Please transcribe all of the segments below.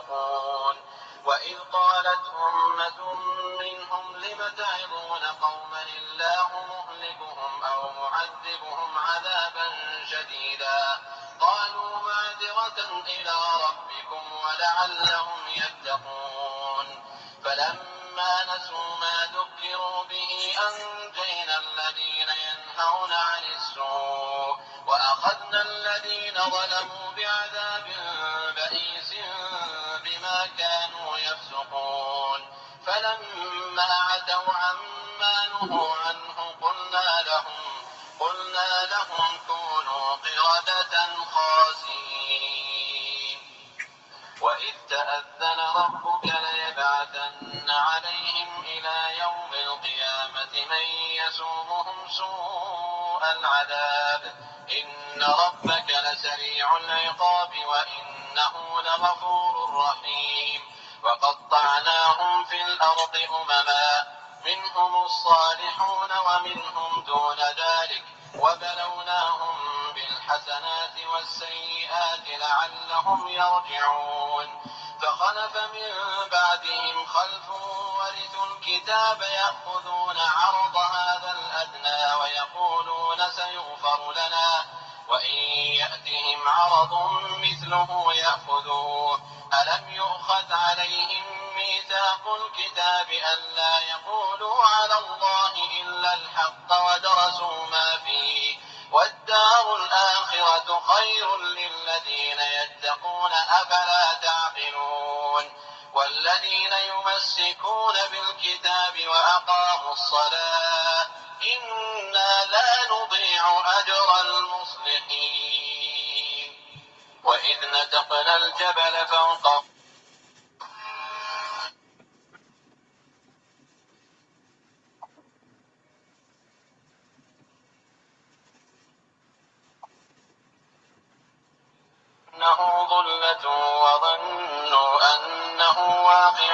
يتقون. وإذ قالت أمة منهم لم تعظون قوما الله مهلكهم أو معذبهم عذابا شديدا قالوا معذرة إلى ربكم ولعلهم يتقون. فلما نسوا ما ذكروا به أنجينا الذين ينهون عن السوء وأخذنا الذين ظلموا بعذاب بئيس بما كانوا يفسقون. فلما عتوا عما نهوا عنه قلنا لهم كونوا قردة خاسئين. وإذ تأذن ربك ليبعثن عليهم إلى يوم القيامة من يسومهم سوء العذاب إن ربك لسريع العقاب وإنه لغفور رحيم. وقطعناهم في الأرض أمما منهم الصالحون ومنهم دون ذلك وبلوناهم بالحسنات والسيئات لعلهم يرجعون. فخلف من بعدهم خلف ورثوا الكتاب يأخذون عرض هذا الأدنى ويقولون سيغفر لنا وإن يأتهم عرض مثله يأخذوه. ألم يؤخذ عليهم ميثاق الكتاب ألا يقولوا على الله إلا الحق ودرسوا ما فيه والدار الآخرة خير للذين يتقون أفلا تعقلون. والذين يمسكون بالكتاب وأقاموا الصلاة إنا لا نضيع أجر المصلحين. وإذ نتقنا الجبل فوقهم أنه ظلة وظنوا أنه واقع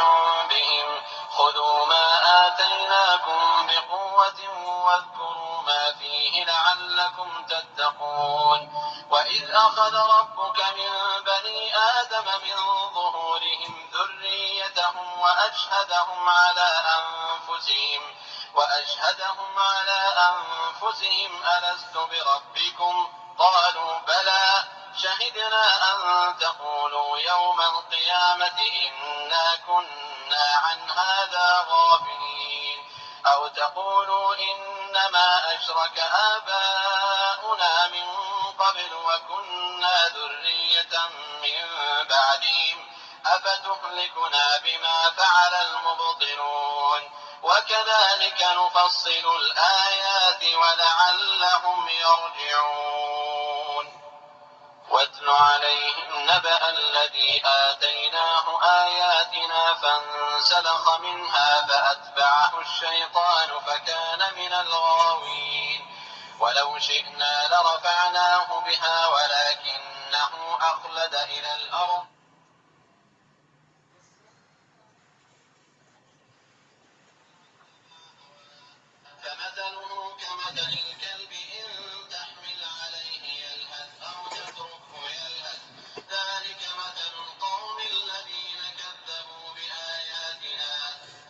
بهم خذوا ما آتيناكم بقوة واذكروا ما فيه لعلكم تتقون. وإذ أخذ ربك من بني آدم من ظهورهم ذريتهم وأشهدهم على أنفسهم ألست بربكم قالوا بلى شهدنا أن تقولوا يوم القيامة إنا كنا عن هذا غافلين أو تقولوا إنما أشرك آباؤنا من قبل وكنا ذرية من بعدهم أفتهلكنا بما فعل المبطلون. وكذلك نفصل الآيات ولعلهم يرجعون. واتل عليهم نبأ الذي آتيناه آياتنا فانسلخ منها فأتبعه الشيطان فكان من الغاوين. ولو شئنا لرفعناه بها ولكنه أخلد إلى الأرض فمثله كمثل الكلب إن تحمل عليه يلهث أو تتركه يلهث ذلك مثل القوم الذين كذبوا بآياتنا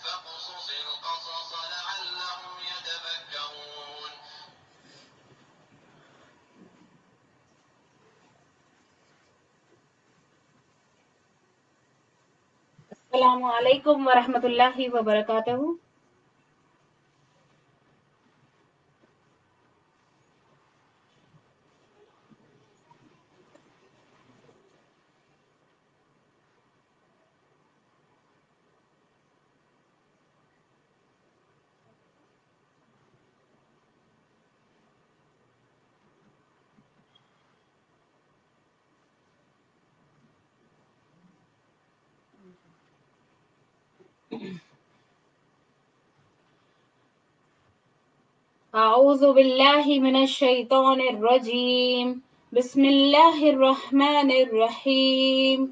فاقصص القصص لعلهم يتفكرون. السلام علیکم ورحمۃ اللہ وبرکاتہ. اعوذ باللہ من الشیطان الرجیم. بسم اللہ الرحمن الرحیم.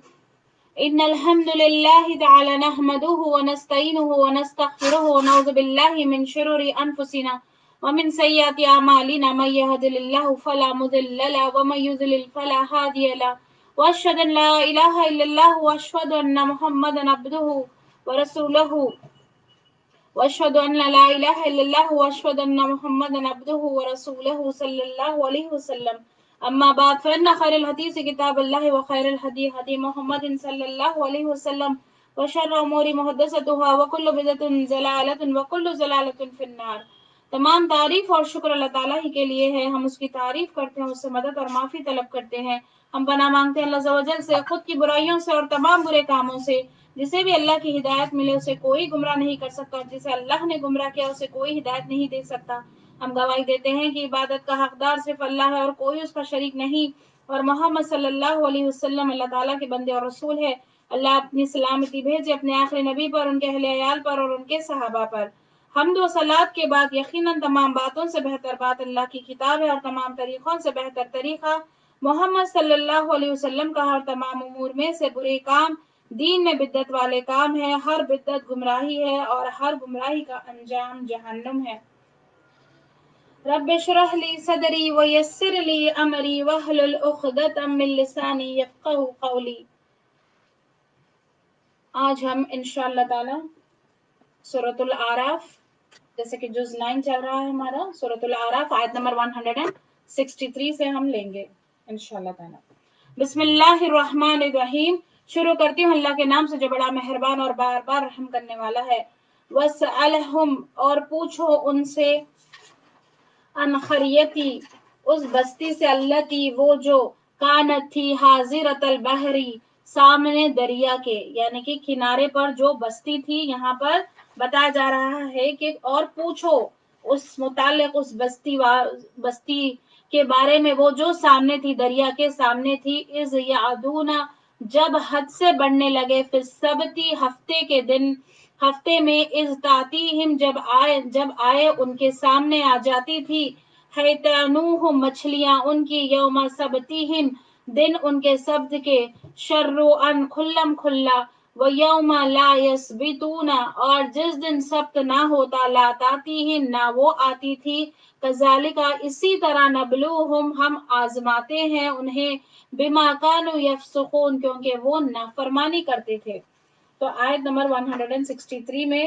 ان الحمد للہ تعالی نحمده ونستعینه ونستغفره ونعوذ باللہ من شرور انفسنا ومن سیئات اعمالنا من يهد الله فلا مضل له ومن يضلل فلا هادي له وأشهد أن لا إله إلا الله وأشهد أن محمدا عبده ورسوله وأشهد أن لا إله إلا الله وأشهد أن محمدا عبده ورسوله صلى الله عليه وسلم. أما بعد فإن خير الحديث كتاب الله وخير الهدي هدي محمد صلى الله عليه وسلم وشر الأمور محدثاتها وكل بدعة ضلالة وكل ضلالة في النار. تمام تعریف اور شکر اللہ تعالیٰ ہی کے لیے ہے. ہم اس کی تعریف کرتے ہیں، اس سے مدد اور معافی طلب کرتے ہیں. ہم پناہ مانگتے ہیں اللہ عز و جل سے خود کی برائیوں سے اور تمام برے کاموں سے. جسے بھی اللہ کی ہدایت ملے اسے کوئی گمراہ نہیں کر سکتا، جسے اللہ نے گمراہ کیا اسے کوئی ہدایت نہیں دے سکتا. ہم گواہی دیتے ہیں کہ عبادت کا حقدار صرف اللہ ہے اور کوئی اس کا شریک نہیں، اور محمد صلی اللہ علیہ وسلم اللہ تعالیٰ کے بندے اور رسول ہے. اللہ اپنی سلامتی بھیجے اپنے آخری نبی پر، ان کے اہل عیال پر اور ان کے صحابہ پر. حمد و صلات کے بعد یقیناً تمام باتوں سے بہتر بات اللہ کی کتاب ہے، اور تمام طریقوں سے بہتر طریقہ محمد صلی اللہ علیہ وسلم کا. اور تمام امور میں سے برے کام دین میں بدعت والے کام ہے. ہر بدعت گمراہی ہے اور ہر گمراہی کا انجام جہنم ہے. رب اشرح لی صدری ویسر لی امری واحلل عقدۃ من لسانی یفقہوا قولی. آج ہم انشاءاللہ تعالی سورۃ الاعراف، جیسے کہ جز 9 چل رہا ہے ہمارا، سورۃ الاعراف آیت نمبر 163 سے ہم لیں گے انشاءاللہ تعالی. بسم اللہ الرحمن الرحیم. شروع کرتی ہوں اللہ کے نام سے جو بڑا مہربان اور بار بار رحم کرنے والا ہے. وَاسْأَلْهُمْ اور پوچھو ان سے، عن قریتی اس بستی سے، التی وہ جو، کانت تھی، حاضرۃ البحری سامنے دریا کے، یعنی کہ کنارے پر جو بستی تھی. یہاں پر بتایا جا رہا ہے کہ اور پوچھو اس متعلق اس بستی کے بارے میں وہ جو سامنے تھی، دریا کے سامنے تھی. اذ یعدون جب حد سے بڑھنے لگے، فی السبت ہفتے کے دن، ہفتے میں، اذ تاتیہم جب آئے ان کے سامنے آ جاتی تھی، حیتانوہم مچھلیاں ان کی، یوم سبتہم دن ان کے سبت کے، شرعن کھلم کھلا، وَيَوْمَ لَا يَسْبِتُونَ اور جس دن سبت نہ ہوتا، لا تاتیہم نہ وہ آتی تھی. کذالک اسی طرح، نبلوہم ہم آزماتے ہیں انہیں، بما کانوا یفسقون کیونکہ وہ نافرمانی کرتے تھے. تو آیت نمبر 163 میں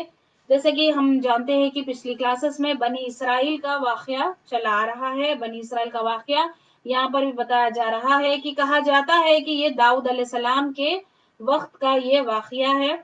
جیسے کہ ہم جانتے ہیں کہ پچھلی کلاسز میں بنی اسرائیل کا واقعہ چلا آ رہا ہے. بنی اسرائیل کا واقعہ یہاں پر بھی بتایا جا رہا ہے کہ کہا جاتا ہے کہ یہ داؤد علیہ السلام کے وقت کا یہ واقعہ ہے.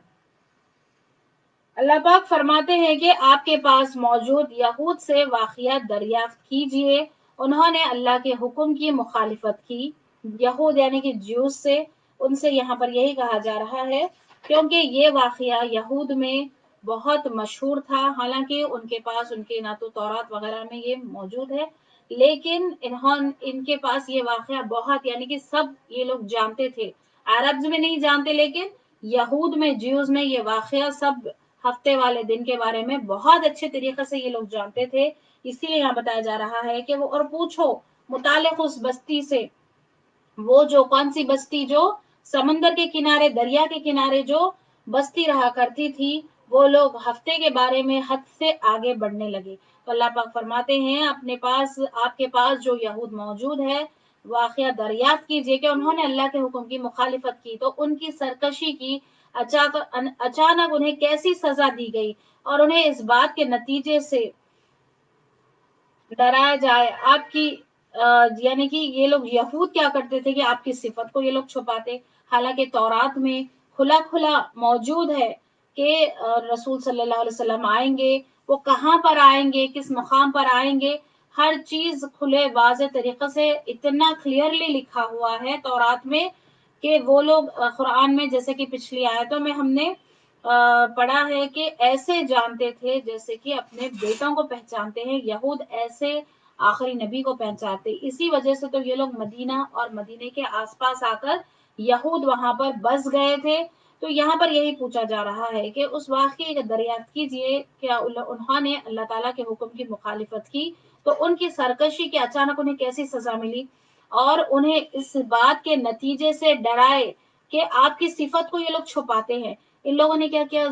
اللہ پاک فرماتے ہیں کہ آپ کے پاس موجود یہود سے واقعات دریافت کیجئے. انہوں نے اللہ کے حکم کی مخالفت کی. یہود یعنی کہ جیوز سے، ان سے یہاں پر یہی کہا جا رہا ہے کیونکہ یہ واقعہ یہود میں بہت مشہور تھا. حالانکہ ان کے پاس ان کے نہ تو تورات وغیرہ میں یہ موجود ہے، لیکن ان کے پاس یہ واقعہ بہت، یعنی کہ سب یہ لوگ جانتے تھے. عربز میں نہیں جانتے، لیکن یہود میں، جیوز میں یہ واقعہ سب ہفتے والے دن کے بارے میں بہت اچھے طریقے سے یہ لوگ جانتے تھے. اسی لیے یہاں بتایا جا رہا ہے کہ وہ اور پوچھو متعلق اس بستی سے، وہ جو کون سی بستی جو سمندر کے کنارے، دریا کے کنارے جو بستی رہا کرتی تھی، وہ لوگ ہفتے کے بارے میں حد سے آگے بڑھنے لگے. تو اللہ پاک فرماتے ہیں آپ کے پاس جو یہود موجود ہے، واقعہ دریافت کیجئے کہ انہوں نے اللہ کے حکم کی مخالفت کی تو ان کی سرکشی کی، اچانک انہیں کیسی سزا دی گئی، اور انہیں اس بات کے نتیجے سے ڈرایا جائے. آپ کی یعنی کہ یہ لوگ یہود کیا کرتے تھے کہ آپ کی صفت کو یہ لوگ چھپاتے، حالانکہ تورات میں کھلا کھلا موجود ہے کہ رسول صلی اللہ علیہ وسلم آئیں گے. وہ کہاں پر آئیں گے، کس مقام پر آئیں گے، ہر چیز کھلے واضح طریقے سے اتنا کلیئرلی لکھا ہوا ہے تورات میں کہ وہ لوگ قرآن میں، جیسے کہ پچھلی آیتوں میں ہم نے پڑھا ہے کہ ایسے جانتے تھے جیسے کہ اپنے بیٹوں کو پہچانتے ہیں. یہود ایسے آخری نبی کو پہچانتے. اسی وجہ سے تو یہ لوگ مدینہ اور مدینے کے آس پاس آ کر یہود وہاں پر بس گئے تھے. تو یہاں پر یہی پوچھا جا رہا ہے کہ اس واقعے کا دریافت کیجئے، کیا انہوں نے اللہ تعالیٰ کے حکم کی مخالفت کی تو ان کی سرکشی کے اچانک انہیں کیسی سزا ملی، اور انہیں اس بات کے نتیجے سے ڈرائے کہ آپ کی صفت کو یہ لوگ چھپاتے ہیں. ان لوگوں نے کیا کیا،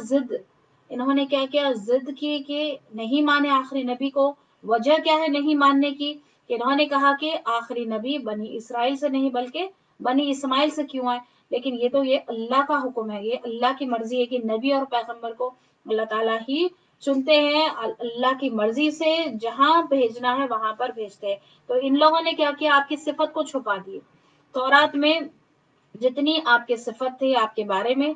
انہوں نے کیا کیا ضد کی کہ نہیں مانے آخری نبی کو. وجہ کیا ہے نہیں ماننے کی، کہ انہوں نے کہا کہ آخری نبی بنی اسرائیل سے نہیں بلکہ بنی اسماعیل سے کیوں آئے، لیکن یہ تو یہ اللہ کا حکم ہے، یہ اللہ کی مرضی ہے کہ نبی اور پیغمبر کو اللہ تعالیٰ ہی چنتے ہیں، اللہ کی مرضی سے جہاں بھیجنا ہے وہاں پر بھیجتے ہیں۔ تو ان لوگوں نے کیا کیا، آپ کی صفت کو چھپا دی، تورات میں جتنی آپ کی صفت تھی آپ کے بارے میں،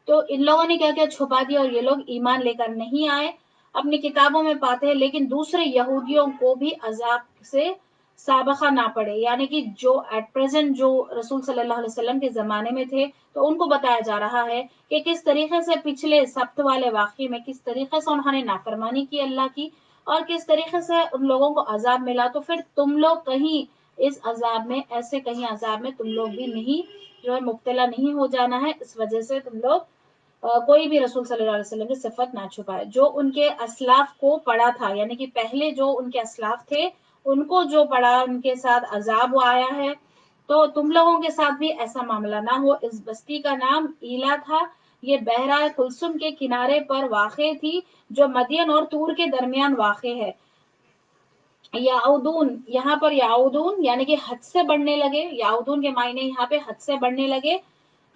تو ان لوگوں نے کیا کیا چھپا دیا، اور یہ لوگ ایمان لے کر نہیں آئے، اپنی کتابوں میں پاتے ہیں لیکن دوسرے یہودیوں کو بھی عذاب سے سابقہ نہ پڑے، یعنی کہ جو ایٹ پریزنٹ جو رسول صلی اللہ علیہ وسلم کے زمانے میں تھے، تو ان کو بتایا جا رہا ہے کہ کس طریقے سے پچھلے سبت والے واقعے میں کس طریقے سے انہوں نے نافرمانی کی اللہ کی، اور کس طریقے سے ان لوگوں کو عذاب ملا، تو پھر تم لوگ کہیں اس عذاب میں، ایسے کہیں عذاب میں تم لوگ بھی نہیں جو ہے مبتلا نہیں ہو جانا ہے، اس وجہ سے تم لوگ کوئی بھی رسول صلی اللہ علیہ وسلم کی صفت نہ چھپائے۔ جو ان کے اسلاف کو پڑا تھا، یعنی کہ پہلے جو ان کے اسلاف تھے ان کو جو پڑا، ان کے ساتھ عذاب آیا ہے، تو تم لوگوں کے ساتھ بھی ایسا معاملہ نہ ہو۔ اس بستی کا نام ایلا تھا، یہ بحیرہ کلثم کے کنارے پر واقع تھی، جو مدین اور طور کے درمیان واقع ہے۔ یعودون، یہاں پر یعودون یعنی کہ حد سے بڑھنے لگے، یعودون کے معنی یہاں پہ حد سے بڑھنے لگے،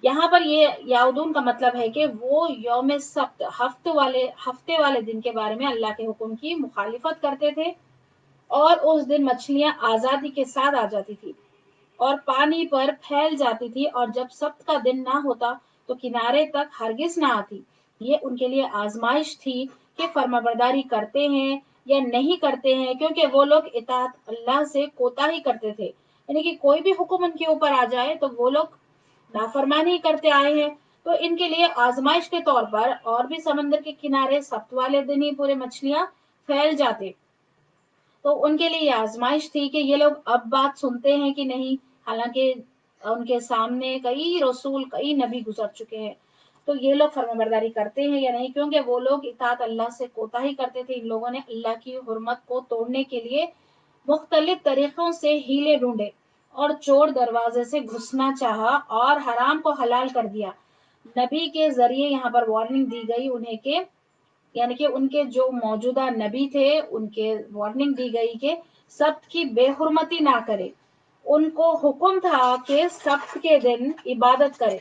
یہاں پر یہ یعودون کا مطلب ہے کہ وہ یوم سبت، ہفتے والے دن کے بارے میں اللہ کے حکم کی مخالفت کرتے تھے، اور اس دن مچھلیاں آزادی کے ساتھ آ جاتی تھی اور پانی پر پھیل جاتی تھی، اور جب سبت کا دن نہ ہوتا تو کنارے تک ہرگز نہ آتی۔ یہ ان کے لیے آزمائش تھی کہ فرمانبرداری کرتے ہیں یا نہیں کرتے ہیں، کیونکہ وہ لوگ اطاعت اللہ سے کوتاہی کرتے تھے، یعنی کہ کوئی بھی حکم ان کے اوپر آ جائے تو وہ لوگ نافرمانی کرتے آئے ہیں۔ تو ان کے لیے آزمائش کے طور پر، اور بھی سمندر کے کنارے سبت والے دن ہی پورے مچھلیاں پھیل جاتے، تو ان کے لیے یہ آزمائش تھی کہ یہ لوگ اب بات سنتے ہیں کہ نہیں، حالانکہ ان کے سامنے کئی رسول کئی نبی گزر چکے ہیں، تو یہ لوگ فرمانبرداری کرتے ہیں یا نہیں، کیونکہ وہ لوگ اطاعت اللہ سے کوتاہی کرتے تھے۔ ان لوگوں نے اللہ کی حرمت کو توڑنے کے لیے مختلف طریقوں سے ہیلے ڈھونڈے اور چور دروازے سے گھسنا چاہا اور حرام کو حلال کر دیا۔ نبی کے ذریعے یہاں پر وارننگ دی گئی انہیں کہ، یعنی کہ ان کے جو موجودہ نبی تھے ان کے وارننگ دی گئی کہ سبت کی بے حرمتی نہ کرے، ان کو حکم تھا کہ سبت کے دن عبادت کرے،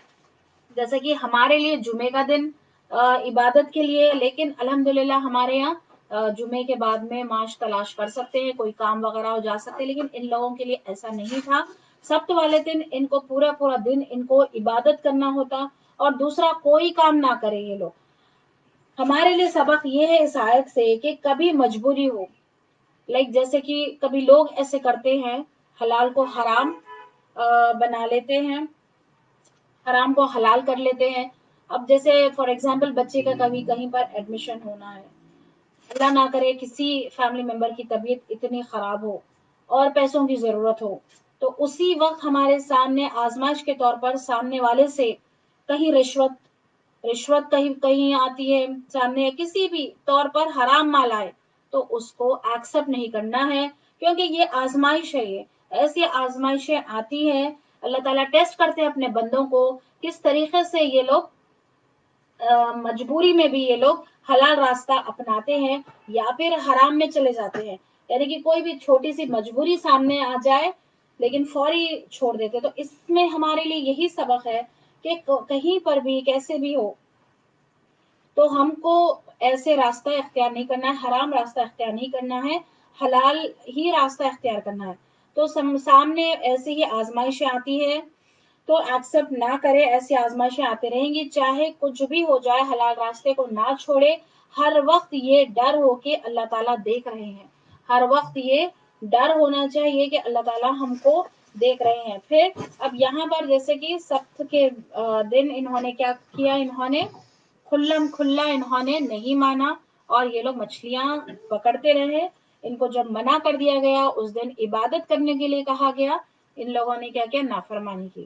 جیسے کہ ہمارے لیے جمعے کا دن عبادت کے لیے، لیکن الحمدللہ ہمارے یہاں جمعے کے بعد میں معاش تلاش کر سکتے ہیں، کوئی کام وغیرہ ہو جا سکتے، لیکن ان لوگوں کے لیے ایسا نہیں تھا۔ سبت والے دن ان کو پورا پورا دن ان کو عبادت کرنا ہوتا، اور دوسرا کوئی کام نہ کرے یہ لوگ۔ ہمارے لیے سبق یہ ہے اس آیت سے کہ کبھی مجبوری ہو، جیسے کہ کبھی لوگ ایسے کرتے ہیں، حلال کو حرام بنا لیتے ہیں، حرام کو حلال کر لیتے ہیں۔ اب جیسے فار ایگزامپل بچے کا کبھی کہیں پر ایڈمیشن ہونا ہے، اللہ نہ کرے کسی فیملی ممبر کی طبیعت اتنی خراب ہو اور پیسوں کی ضرورت ہو، تو اسی وقت ہمارے سامنے آزمائش کے طور پر سامنے والے سے کہیں رشوت کہیں کہیں آتی ہے سامنے، کسی بھی طور پر حرام مال آئے تو اس کو ایکسپٹ نہیں کرنا ہے، کیونکہ یہ آزمائش ہے، یہ ایسی آزمائشیں آتی ہیں، اللہ تعالیٰ ٹیسٹ کرتے ہیں اپنے بندوں کو کس طریقے سے یہ لوگ مجبوری میں بھی یہ لوگ حلال راستہ اپناتے ہیں یا پھر حرام میں چلے جاتے ہیں، یعنی کہ کوئی بھی چھوٹی سی مجبوری سامنے آ جائے لیکن فوری چھوڑ دیتے۔ تو اس میں ہمارے لیے یہی سبق ہے کہ کہیں پر بھی کیسے بھی ہو تو ہم کو ایسے راستہ اختیار نہیں کرنا ہے، حرام راستہ اختیار نہیں کرنا ہے، حلال ہی راستہ اختیار کرنا ہے۔ تو سامنے ایسی ہی آزمائشیں آتی ہے تو ایکسپٹ نہ کرے، ایسی آزمائشیں آتے رہیں گی، چاہے کچھ بھی ہو جائے حلال راستے کو نہ چھوڑے، ہر وقت یہ ڈر ہو کہ اللہ تعالیٰ دیکھ رہے ہیں، ہر وقت یہ ڈر ہونا چاہیے کہ اللہ تعالیٰ ہم کو دیکھ رہے ہیں۔ پھر اب یہاں پر جیسے کہ سبت کے دن انہوں نے کیا کیا، انہوں نے کھلا انہوں نے نہیں مانا، اور یہ لوگ مچھلیاں پکڑتے رہے، ان کو جب منع کر دیا گیا، اس دن عبادت کرنے کے لیے کہا گیا، ان لوگوں نے کیا کیا، نافرمانی کی۔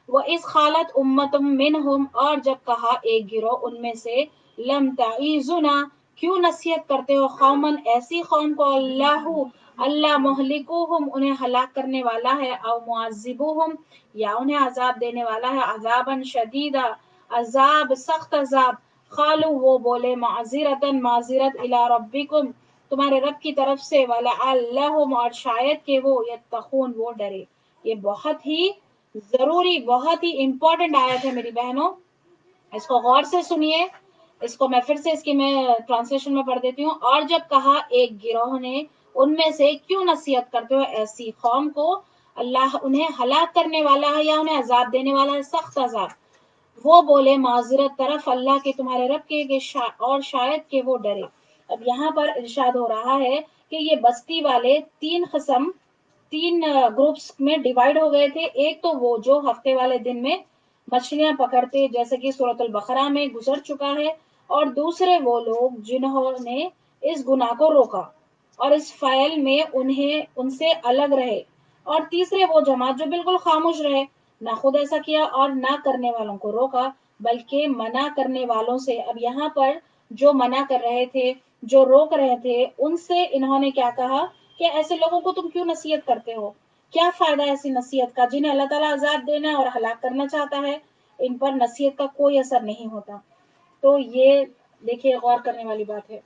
وَإِذْ خَالَتْ أُمَّةٌ مِّنْهُمْ، اور جب کہا ایک گروہ ان میں سے، لَمْ تَعِظُنَا، کیوں نصیحت کرتے ہو، قوماً ایسی قوم کو، اللہ مہلکوہم، انہیں ہلاک کرنے والا ہے، او معذبوہم، یا انہیں عذاب دینے والا ہے، عذاباً شدیدا، عذاب سخت عذاب، قالوا، وہ بولے، معذرتاً معذرت، الی ربکم، تمہارے رب کی طرف سے، وَلَعَلَّهُمْ، اور شاید کہ وہ، یتقون، وہ ڈرے۔ یہ بہت ہی ضروری بہت ہی امپورٹنٹ آیت ہے میری بہنوں، اس کو غور سے سنیے. اس کو میں پھر سے اس کی میں ٹرانسلیشن میں پڑھ دیتی ہوں. اور جب کہا ایک گروہ نے ان میں سے، کیوں نصیحت کرتے ہو ایسی قوم کو، اللہ انہیں ہلاک کرنے والا ہے یا انہیں عذاب دینے والا ہے، سخت عذاب. وہ بولے معذرت طرف اللہ کے تمہارے رب کے اور شاید کہ وہ ڈرے. اب یہاں پر ارشاد ہو رہا ہے کہ یہ بستی والے تین قسم، تین گروپس میں ڈیوائیڈ ہو گئے تھے. ایک تو وہ جو ہفتے والے دن میں مچھلیاں پکڑتے، جیسے کہ سورۃ البقرہ میں گزر چکا ہے. اور دوسرے وہ لوگ جنہوں نے اس گناہ کو روکا اور اس فعل میں ان سے الگ رہے. اور تیسرے وہ جماعت جو بالکل خاموش رہے، نہ خود ایسا کیا اور نہ کرنے والوں کو روکا بلکہ منع کرنے والوں سے. اب یہاں پر جو منع کر رہے تھے، جو روک رہے تھے، ان سے انہوں نے کیا کہا کہ ایسے لوگوں کو تم کیوں نصیحت کرتے ہو؟ کیا فائدہ ایسی نصیحت کا جنہیں اللہ تعالیٰ عذاب دینا اور ہلاک کرنا چاہتا ہے؟ ان پر نصیحت کا کوئی اثر نہیں ہوتا. تو یہ دیکھیے غور کرنے والی بات ہے.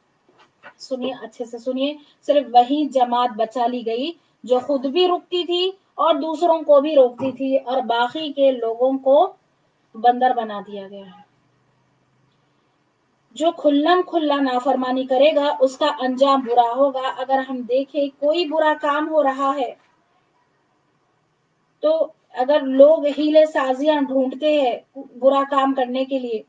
سنیے، اچھے سے سنیے. صرف وہی جماعت بچا لی گئی جو خود بھی رکتی تھی اور دوسروں کو بھی روکتی تھی، اور باقی کے لوگوں کو بندر بنا دیا گیا ہے. جو کھلم کھلا نافرمانی کرے گا اس کا انجام برا ہوگا. اگر ہم دیکھیں کوئی برا کام ہو رہا ہے تو اگر لوگ ہیلے سازیاں ڈھونڈتے ہیں برا کام کرنے کے لیے،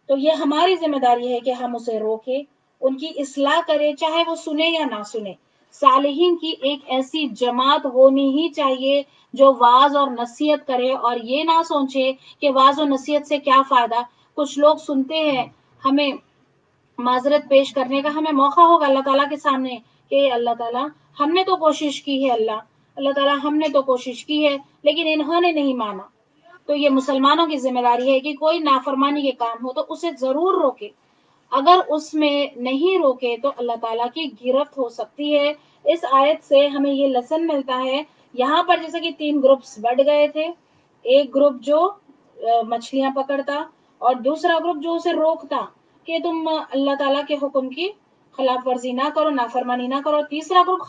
تو یہ ہماری ذمہ داری ہے کہ ہم اسے روکیں، ان کی اصلاح کریں، چاہے وہ سنے یا نہ سنے. صالحین کی ایک ایسی جماعت ہونی ہی چاہیے جو واعظ اور نصیحت کرے اور یہ نہ سوچے کہ واعظ و نصیحت سے کیا فائدہ. کچھ لوگ سنتے ہیں، ہمیں معذرت پیش کرنے کا ہمیں موقع ہوگا اللہ تعالیٰ کے سامنے کہ اللہ تعالیٰ ہم نے تو کوشش کی ہے، اللہ تعالیٰ ہم نے تو کوشش کی ہے لیکن انہوں نے نہیں مانا. تو یہ مسلمانوں کی ذمہ داری ہے کہ کوئی نافرمانی کے کام ہو تو اسے ضرور روکے. اگر اس میں نہیں روکے تو اللہ تعالیٰ کی گرفت ہو سکتی ہے. اس آیت سے ہمیں یہ لیسن ملتا ہے. یہاں پر جیسے کہ تین گروپس بڑھ گئے تھے، ایک گروپ جو مچھلیاں پکڑتا اور دوسرا گروپ جو اسے روکتا کہ تم اللہ تعالیٰ کے حکم کی خلاف ورزی نہ کرو، نافرمانی نہ کرو. تیسرا گروپ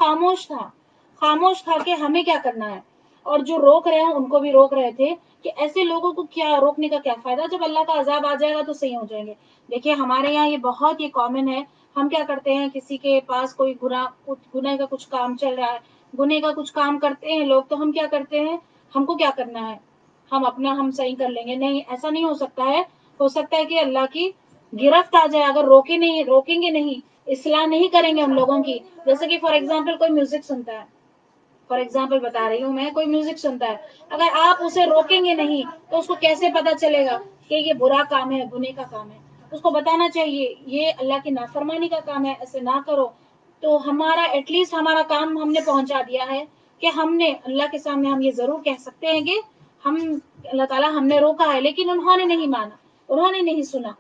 خاموش تھا کہ ہمیں کیا کرنا ہے. اور جو روک رہے ہیں ان کو بھی روک رہے تھے کہ ایسے لوگوں کو کیا روکنے کا کیا فائدہ، جب اللہ کا عذاب آ جائے گا تو صحیح ہو جائیں گے. دیکھیے ہمارے یہاں یہ بہت ہی کامن ہے. ہم کیا کرتے ہیں، کسی کے پاس کوئی گناہ کا کچھ کام چل رہا ہے، گناہ کا کچھ کام کرتے ہیں لوگ، تو ہم کیا کرتے ہیں، ہم کو کیا کرنا ہے، ہم صحیح کر لیں گے. نہیں، ایسا نہیں ہو سکتا ہے. ہو سکتا ہے کہ اللہ کی گرفت آ جائے اگر روکیں گے نہیں، اصلاح نہیں کریں گے ہم لوگوں کی. جیسے کہ فار ایگزامپل کوئی میوزک سنتا ہے، فار ایگزامپل بتا رہی ہوں میں، کوئی میوزک سنتا ہے، اگر آپ اسے روکیں گے نہیں تو اس کو کیسے پتا چلے گا کہ یہ برا کام ہے، گناہ کا کام ہے. اس کو بتانا چاہیے یہ اللہ کی نافرمانی کا کام ہے، ایسے نہ کرو. تو ہمارا ایٹ لیسٹ ہمارا کام ہم نے پہنچا دیا ہے کہ ہم نے اللہ کے سامنے ہم یہ ضرور کہہ سکتے ہیں کہ ہم اللہ تعالیٰ ہم نے روکا ہے لیکن انہوں نے نہیں مانا، انہوں نے نہیں سنا.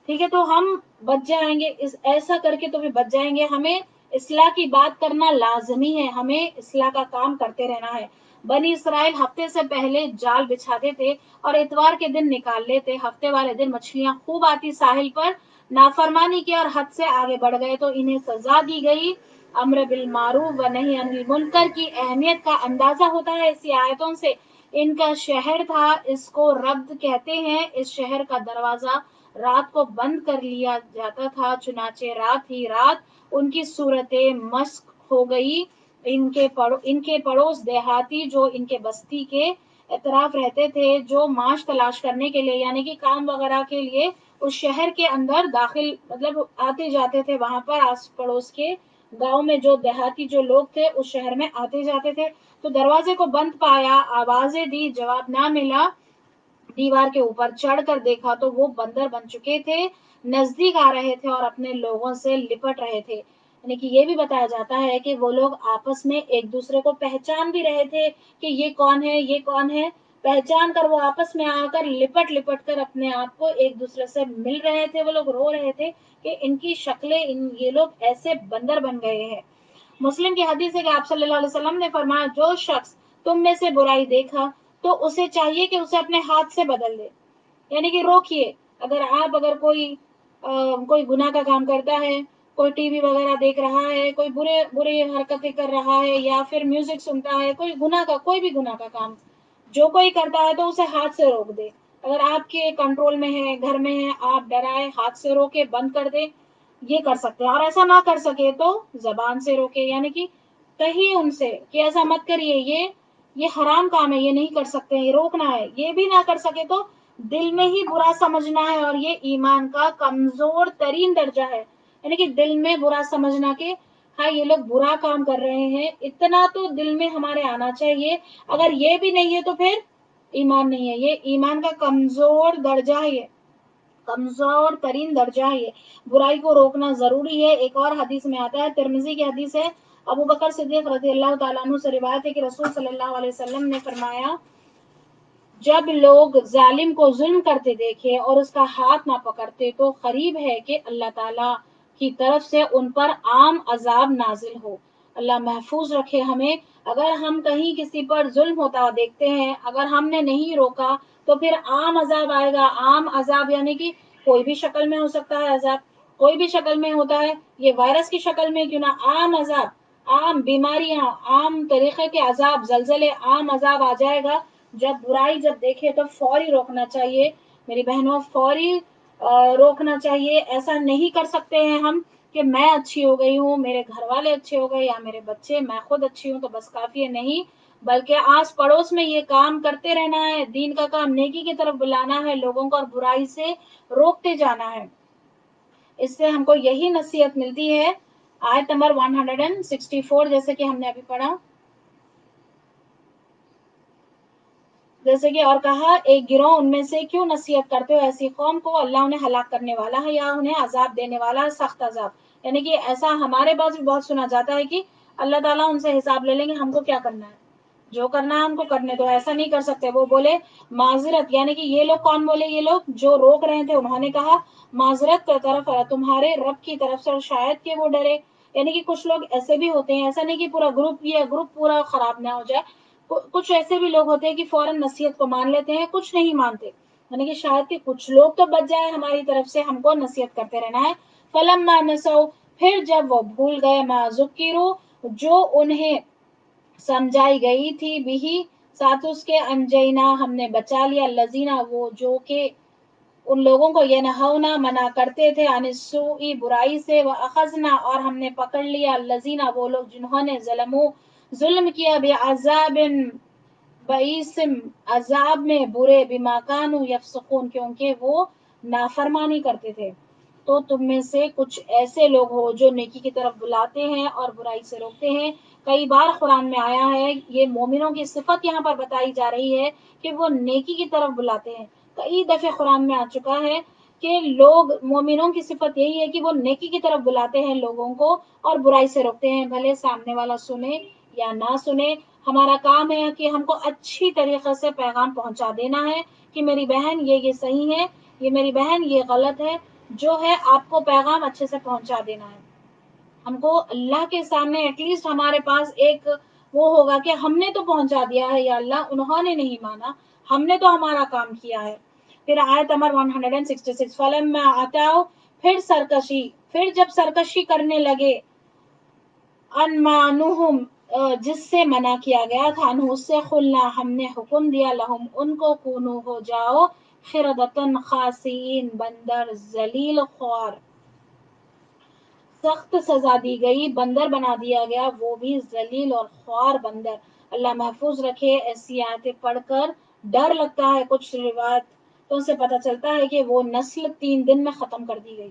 ٹھیک ہے، تو ہم بچ جائیں گے. ایسا کر کے تو بھی بچ جائیں گے. ہمیں اصلاح کی بات کرنا لازمی ہے، ہمیں اصلاح کا کام کرتے رہنا ہے. بنی اسرائیل ہفتے سے پہلے جال بچھاتے تھے اور اتوار کے دن نکال لیتے. ہفتے والے دن مچھلیاں خوب آتی ساحل پر، نافرمانی کی اور حد سے آگے بڑھ گئے تو انہیں سزا دی گئی. امر بالمعروف و نہی عن المنکر کی اہمیت کا اندازہ ہوتا ہے اسی آیتوں سے. ان کا شہر تھا، اس کو ربد کہتے ہیں. اس شہر کا دروازہ رات کو بند کر لیا جاتا تھا، چنانچہ رات ہی رات ان کی صورتیں مسخ ہو گئی. ان کے پڑوس دیہاتی جو ان کے بستی کے اطراف رہتے تھے، جو معاش تلاش کرنے کے لیے یعنی کہ کام وغیرہ کے لیے اس شہر کے اندر داخل مطلب آتے جاتے تھے، وہاں پر آس پڑوس کے گاؤں میں جو دیہاتی جو لوگ تھے اس شہر میں آتے جاتے تھے. تو دروازے کو بند پایا، آوازیں دی، جواب نہ ملا. دیوار کے اوپر چڑھ کر دیکھا تو وہ بندر بن چکے تھے، نزدیک آ رہے تھے اور اپنے لوگوں سے لپٹ رہے تھے. یعنی کہ یہ بھی بتایا جاتا ہے کہ وہ لوگ آپس میں ایک دوسرے کو پہچان بھی رہے تھے کہ یہ کون ہے، یہ کون ہے. پہچان کر وہ آپس میں آ کر لپٹ کر اپنے آپ کو ایک دوسرے سے مل رہے تھے. وہ لوگ رو رہے تھے کہ ان کی شکلیں یہ لوگ ایسے بندر بن گئے ہیں. مسلم کی حدیث ہے کہ آپ صلی اللہ علیہ وسلم نے فرمایا، جو شخص تم میں سے برائی دیکھا تو اسے چاہیے کہ اسے اپنے ہاتھ سے بدل دے. یعنی کہ روکیے. اگر کوئی گناہ کا کام کرتا ہے، کوئی ٹی وی وغیرہ دیکھ رہا ہے، کوئی برے حرکتیں کر رہا ہے یا پھر میوزک سنتا ہے، کوئی بھی گناہ کا کام جو کوئی کرتا ہے تو اسے ہاتھ سے روک دے. اگر آپ کے کنٹرول میں ہے، گھر میں ہے، آپ ڈرائے، ہاتھ سے روکے، بند کر دے، یہ کر سکتے ہیں. اور ایسا نہ کر سکے تو زبان سے روکے، یعنی کہ کہیں ان سے کہ ایسا مت کریے، یہ حرام کام ہے، یہ نہیں کر سکتے، یہ روکنا ہے. یہ بھی نہ کر سکے تو دل میں ہی برا سمجھنا ہے، اور یہ ایمان کا کمزور ترین درجہ ہے. یعنی کہ دل میں برا سمجھنا کہ ہاں یہ لوگ برا کام کر رہے ہیں، اتنا تو دل میں ہمارے آنا چاہیے. اگر یہ بھی نہیں ہے تو پھر ایمان نہیں ہے. یہ ایمان کا کمزور درجہ ہے، یہ کمزور ترین درجہ ہے. برائی کو روکنا ضروری ہے. ایک اور حدیث میں آتا ہے، ترمذی کی حدیث ہے، ابو بکر صدیق رضی اللہ تعالیٰ عنہ سے روایت ہے کہ رسول صلی اللہ علیہ وسلم نے فرمایا، جب لوگ ظالم کو ظلم کرتے دیکھے اور اس کا ہاتھ نہ پکڑتے تو قریب ہے کہ اللہ تعالیٰ کی طرف سے ان پر عام عذاب نازل ہو. اللہ محفوظ رکھے ہمیں. اگر ہم کہیں کسی پر ظلم ہوتا دیکھتے ہیں، اگر ہم نے نہیں روکا تو پھر عام عذاب آئے گا. عام عذاب یعنی کہ کوئی بھی شکل میں ہو سکتا ہے عذاب، کوئی بھی شکل میں ہوتا ہے، یہ وائرس کی شکل میں کیوں نہ، عام عذاب، عام بیماریاں، عام طریقے کے عذاب، زلزلے، عام عذاب آ جائے گا. جب برائی جب دیکھے تو فوری روکنا چاہیے میری بہنوں، فوری روکنا چاہیے. ایسا نہیں کر سکتے ہیں ہم کہ میں اچھی ہو گئی ہوں، میرے گھر والے اچھے ہو گئے یا میرے بچے، میں خود اچھی ہوں تو بس کافی ہے. نہیں، بلکہ آس پڑوس میں یہ کام کرتے رہنا ہے. دین کا کام، نیکی کی طرف بلانا ہے لوگوں کو اور برائی سے روکتے جانا ہے. اس سے ہم کو یہی نصیحت ملتی ہے. آیت نمبر 164 جیسے کہ ہم نے ابھی پڑھا، جیسے کہ اور کہا، ایک گروہ ان میں سے کیوں نصیحت کرتے ہو ایسی قوم کو، اللہ انہیں ہلاک کرنے والا ہے یا انہیں عذاب دینے والا ہے، سخت عذاب. یعنی کہ ایسا ہمارے پاس بھی بہت سنا جاتا ہے کہ اللہ تعالیٰ ان سے حساب لے لیں گے، ہم کو کیا کرنا ہے، جو کرنا ہے ہم کو کرنے دو. ایسا نہیں کر سکتے. وہ بولے معذرت، یعنی کہ یہ لوگ کون بولے، یہ لوگ جو روک رہے تھے انہوں نے کہا معذرت کی طرف تمہارے رب کی طرف سے، اور شاید کہ وہ ڈرے. یعنی کہ کچھ لوگ ایسے بھی ہوتے ہیں، ایسا نہیں کہ پورا گروپ، یہ گروپ پورا خراب نہ ہو جائے. کچھ ایسے بھی لوگ ہوتے ہیں کہ فوراً نصیحت کو مان لیتے ہیں، کچھ نہیں مانتے. یعنی کہ شاید کہ کچھ لوگ تو بچ جائیں ہماری طرف سے، ہم کو نصیحت کرتے رہنا ہے. فلما نسوا، پھر جب وہ بھول گئے، ما ذکروا، جو انہیں سمجھائی گئی تھی، بھی ساتھ اس کے، انجینا، ہم نے بچا لیا، الذین، وہ جو کہ ان لوگوں کو ینہونا، منع کرتے تھے، عن السوء، برائی سے، واخذنا، اور ہم نے پکڑ لیا، الذین، وہ لوگ جنہوں نے ظلموا، ظلم کیا، بعذاب، بعیسم، عذاب میں برے، بما کانوا یفسقون، کیونکہ وہ نافرمانی کرتے تھے. تو تم میں سے کچھ ایسے لوگ ہو جو نیکی کی طرف بلاتے ہیں اور برائی سے روکتے ہیں. کئی بار قرآن میں آیا ہے، یہ مومنوں کی صفت یہاں پر بتائی جا رہی ہے کہ وہ نیکی کی طرف بلاتے ہیں. کئی دفعے قرآن میں آ چکا ہے کہ لوگ، مومنوں کی صفت یہی ہے کہ وہ نیکی کی طرف بلاتے ہیں لوگوں کو اور برائی سے روکتے ہیں. بھلے سامنے والا سنے یا نہ سنے، ہمارا کام ہے کہ ہم کو اچھی طریقے سے پیغام پہنچا دینا ہے کہ میری بہن یہ صحیح ہے، یہ میری بہن یہ غلط ہے. جو ہے آپ کو پیغام اچھے سے پہنچا دینا ہے. ہم کو اللہ کے سامنے ایٹ لیسٹ ہمارے پاس ایک وہ ہوگا کہ ہم نے تو پہنچا دیا ہے، یا اللہ انہوں نے نہیں مانا، ہم نے تو ہمارا کام کیا ہے. پھر آیت نمبر 166، فلما عتوا، پھر سرکشی، پھر جب سرکشی کرنے لگے، انمانہم، جس سے منع کیا گیا تھا، انہ اس سے، قلنا، ہم نے حکم دیا، لہم، ان کو، کونو، ہو جاؤ، قردۃ خاسئین، بندر ذلیل خوار. سخت سزا دی گئی، بندر بنا دیا گیا، وہ بھی ذلیل اور خوار بندر. اللہ محفوظ رکھے. ایسی آیتیں پڑھ کر ڈر لگتا ہے. کچھ روایتوں سے پتہ چلتا ہے کہ وہ نسل 3 دن میں ختم کر دی گئی.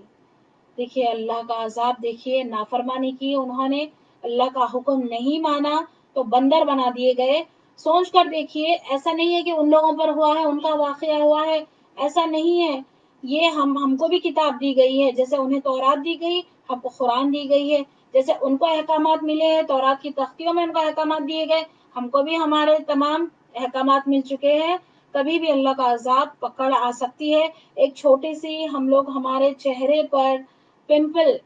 دیکھیے اللہ کا عذاب، دیکھیے نافرمانی کی انہوں نے، اللہ کا حکم نہیں مانا تو بندر بنا دیے گئے. سوچ کر دیکھیے، ایسا نہیں ہے کہ ان لوگوں پر ہوا ہے، ان کا واقعہ ہوا ہے، ایسا نہیں ہے. یہ ہم کو بھی کتاب دی گئی ہے، جیسے انہیں تورات دی گئی، ہم کو قرآن دی گئی ہے. جیسے ان کو احکامات ملے ہیں، تورات کی تختیوں میں ان کو احکامات دیے گئے، ہم کو بھی ہمارے تمام احکامات مل چکے ہیں. کبھی بھی اللہ کا عذاب پکڑ آ سکتی ہے. ایک چھوٹی سی، ہم لوگ ہمارے چہرے پر پمپل،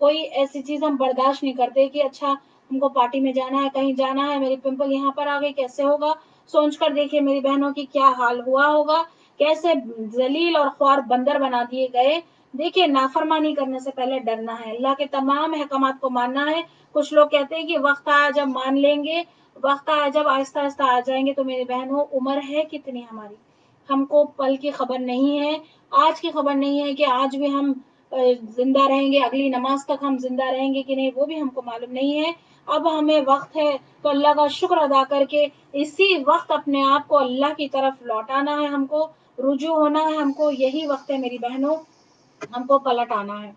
کوئی ایسی چیز ہم برداشت نہیں کرتے کہ اچھا ہم کو پارٹی میں جانا ہے، کہیں جانا ہے، میری پمپل یہاں پر آ گئی، کیسے ہوگا. سوچ کر دیکھیے میری بہنوں کی کیا حال ہوا ہوگا، کیسے ذلیل اور خوار بندر بنا دیے گئے. دیکھیے نافرمانی کرنے سے پہلے ڈرنا ہے، اللہ کے تمام احکامات کو ماننا ہے. کچھ لوگ کہتے ہیں کہ وقت آیا جب مان لیں گے وقت آیا جب آہستہ آہستہ آ جائیں گے. تو میری بہنوں عمر ہے کتنی ہماری، ہم کو پل کی خبر نہیں ہے، آج کی خبر نہیں ہے کہ آج بھی ہم زندہ رہیں گے، اگلی نماز تک ہم زندہ رہیں گے کہ نہیں وہ بھی ہم کو معلوم نہیں ہے. اب ہمیں وقت ہے تو اللہ کا شکر ادا کر کے اسی وقت اپنے آپ کو اللہ کی طرف لوٹانا ہے، ہم کو رجوع ہونا ہے. ہم کو یہی وقت ہے میری بہنوں، ہم کو پلٹ آنا ہے.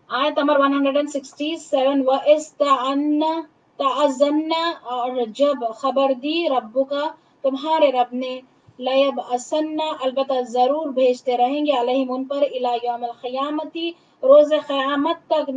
آیت نمبر 167 تعزنا، اور جب خبر دی ربو کا تمہارے رب نے، لیب اسنا، البتہ ضرور بھیجتے رہیں گے، علیہم ان پر، الی یوم القیامتی، روز قیامت تک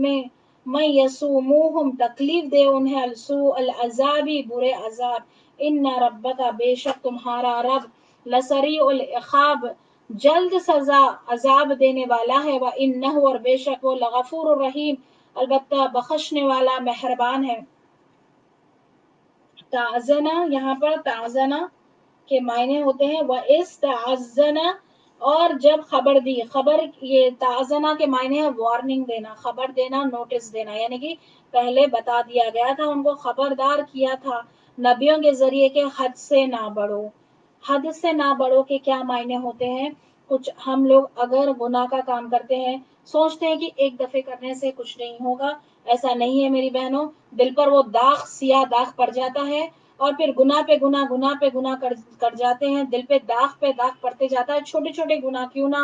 میں یسوموہم، تکلیف دے انہیں، سوء العذابی، برے عذاب. ان ربک، بے شک تمہارا رب، لسریع العقاب، جلد سزا عذاب دینے والا ہے. وَإِنَّهُ، اور بے شک وہ، لغفور الرحیم، البتہ بخشنے والا مہربان ہے. تعزنا، یہاں پر تعزنا کے معنی ہوتے ہیں وَإِسْتَعَزَّنَا، اور جب خبر دی. خبر، یہ تعزنا کے معنی ہے وارننگ دینا، خبر دینا، نوٹس دینا، یعنی کہ پہلے بتا دیا گیا تھا، ان کو خبردار کیا تھا نبیوں کے ذریعے کہ حد سے نہ بڑھو. حد سے نہ بڑھو کے کیا معنی ہوتے ہیں؟ کچھ ہم لوگ اگر گناہ کا کام کرتے ہیں، سوچتے ہیں کہ ایک دفعے کرنے سے کچھ نہیں ہوگا. ایسا نہیں ہے میری بہنوں، دل پر وہ داغ، سیاہ داغ پڑ جاتا ہے، اور پھر گناہ پہ گناہ، گناہ پہ گناہ کر جاتے ہیں. دل پہ داغ پڑتے جاتا ہے، چھوٹے چھوٹے گناہ کیوں نہ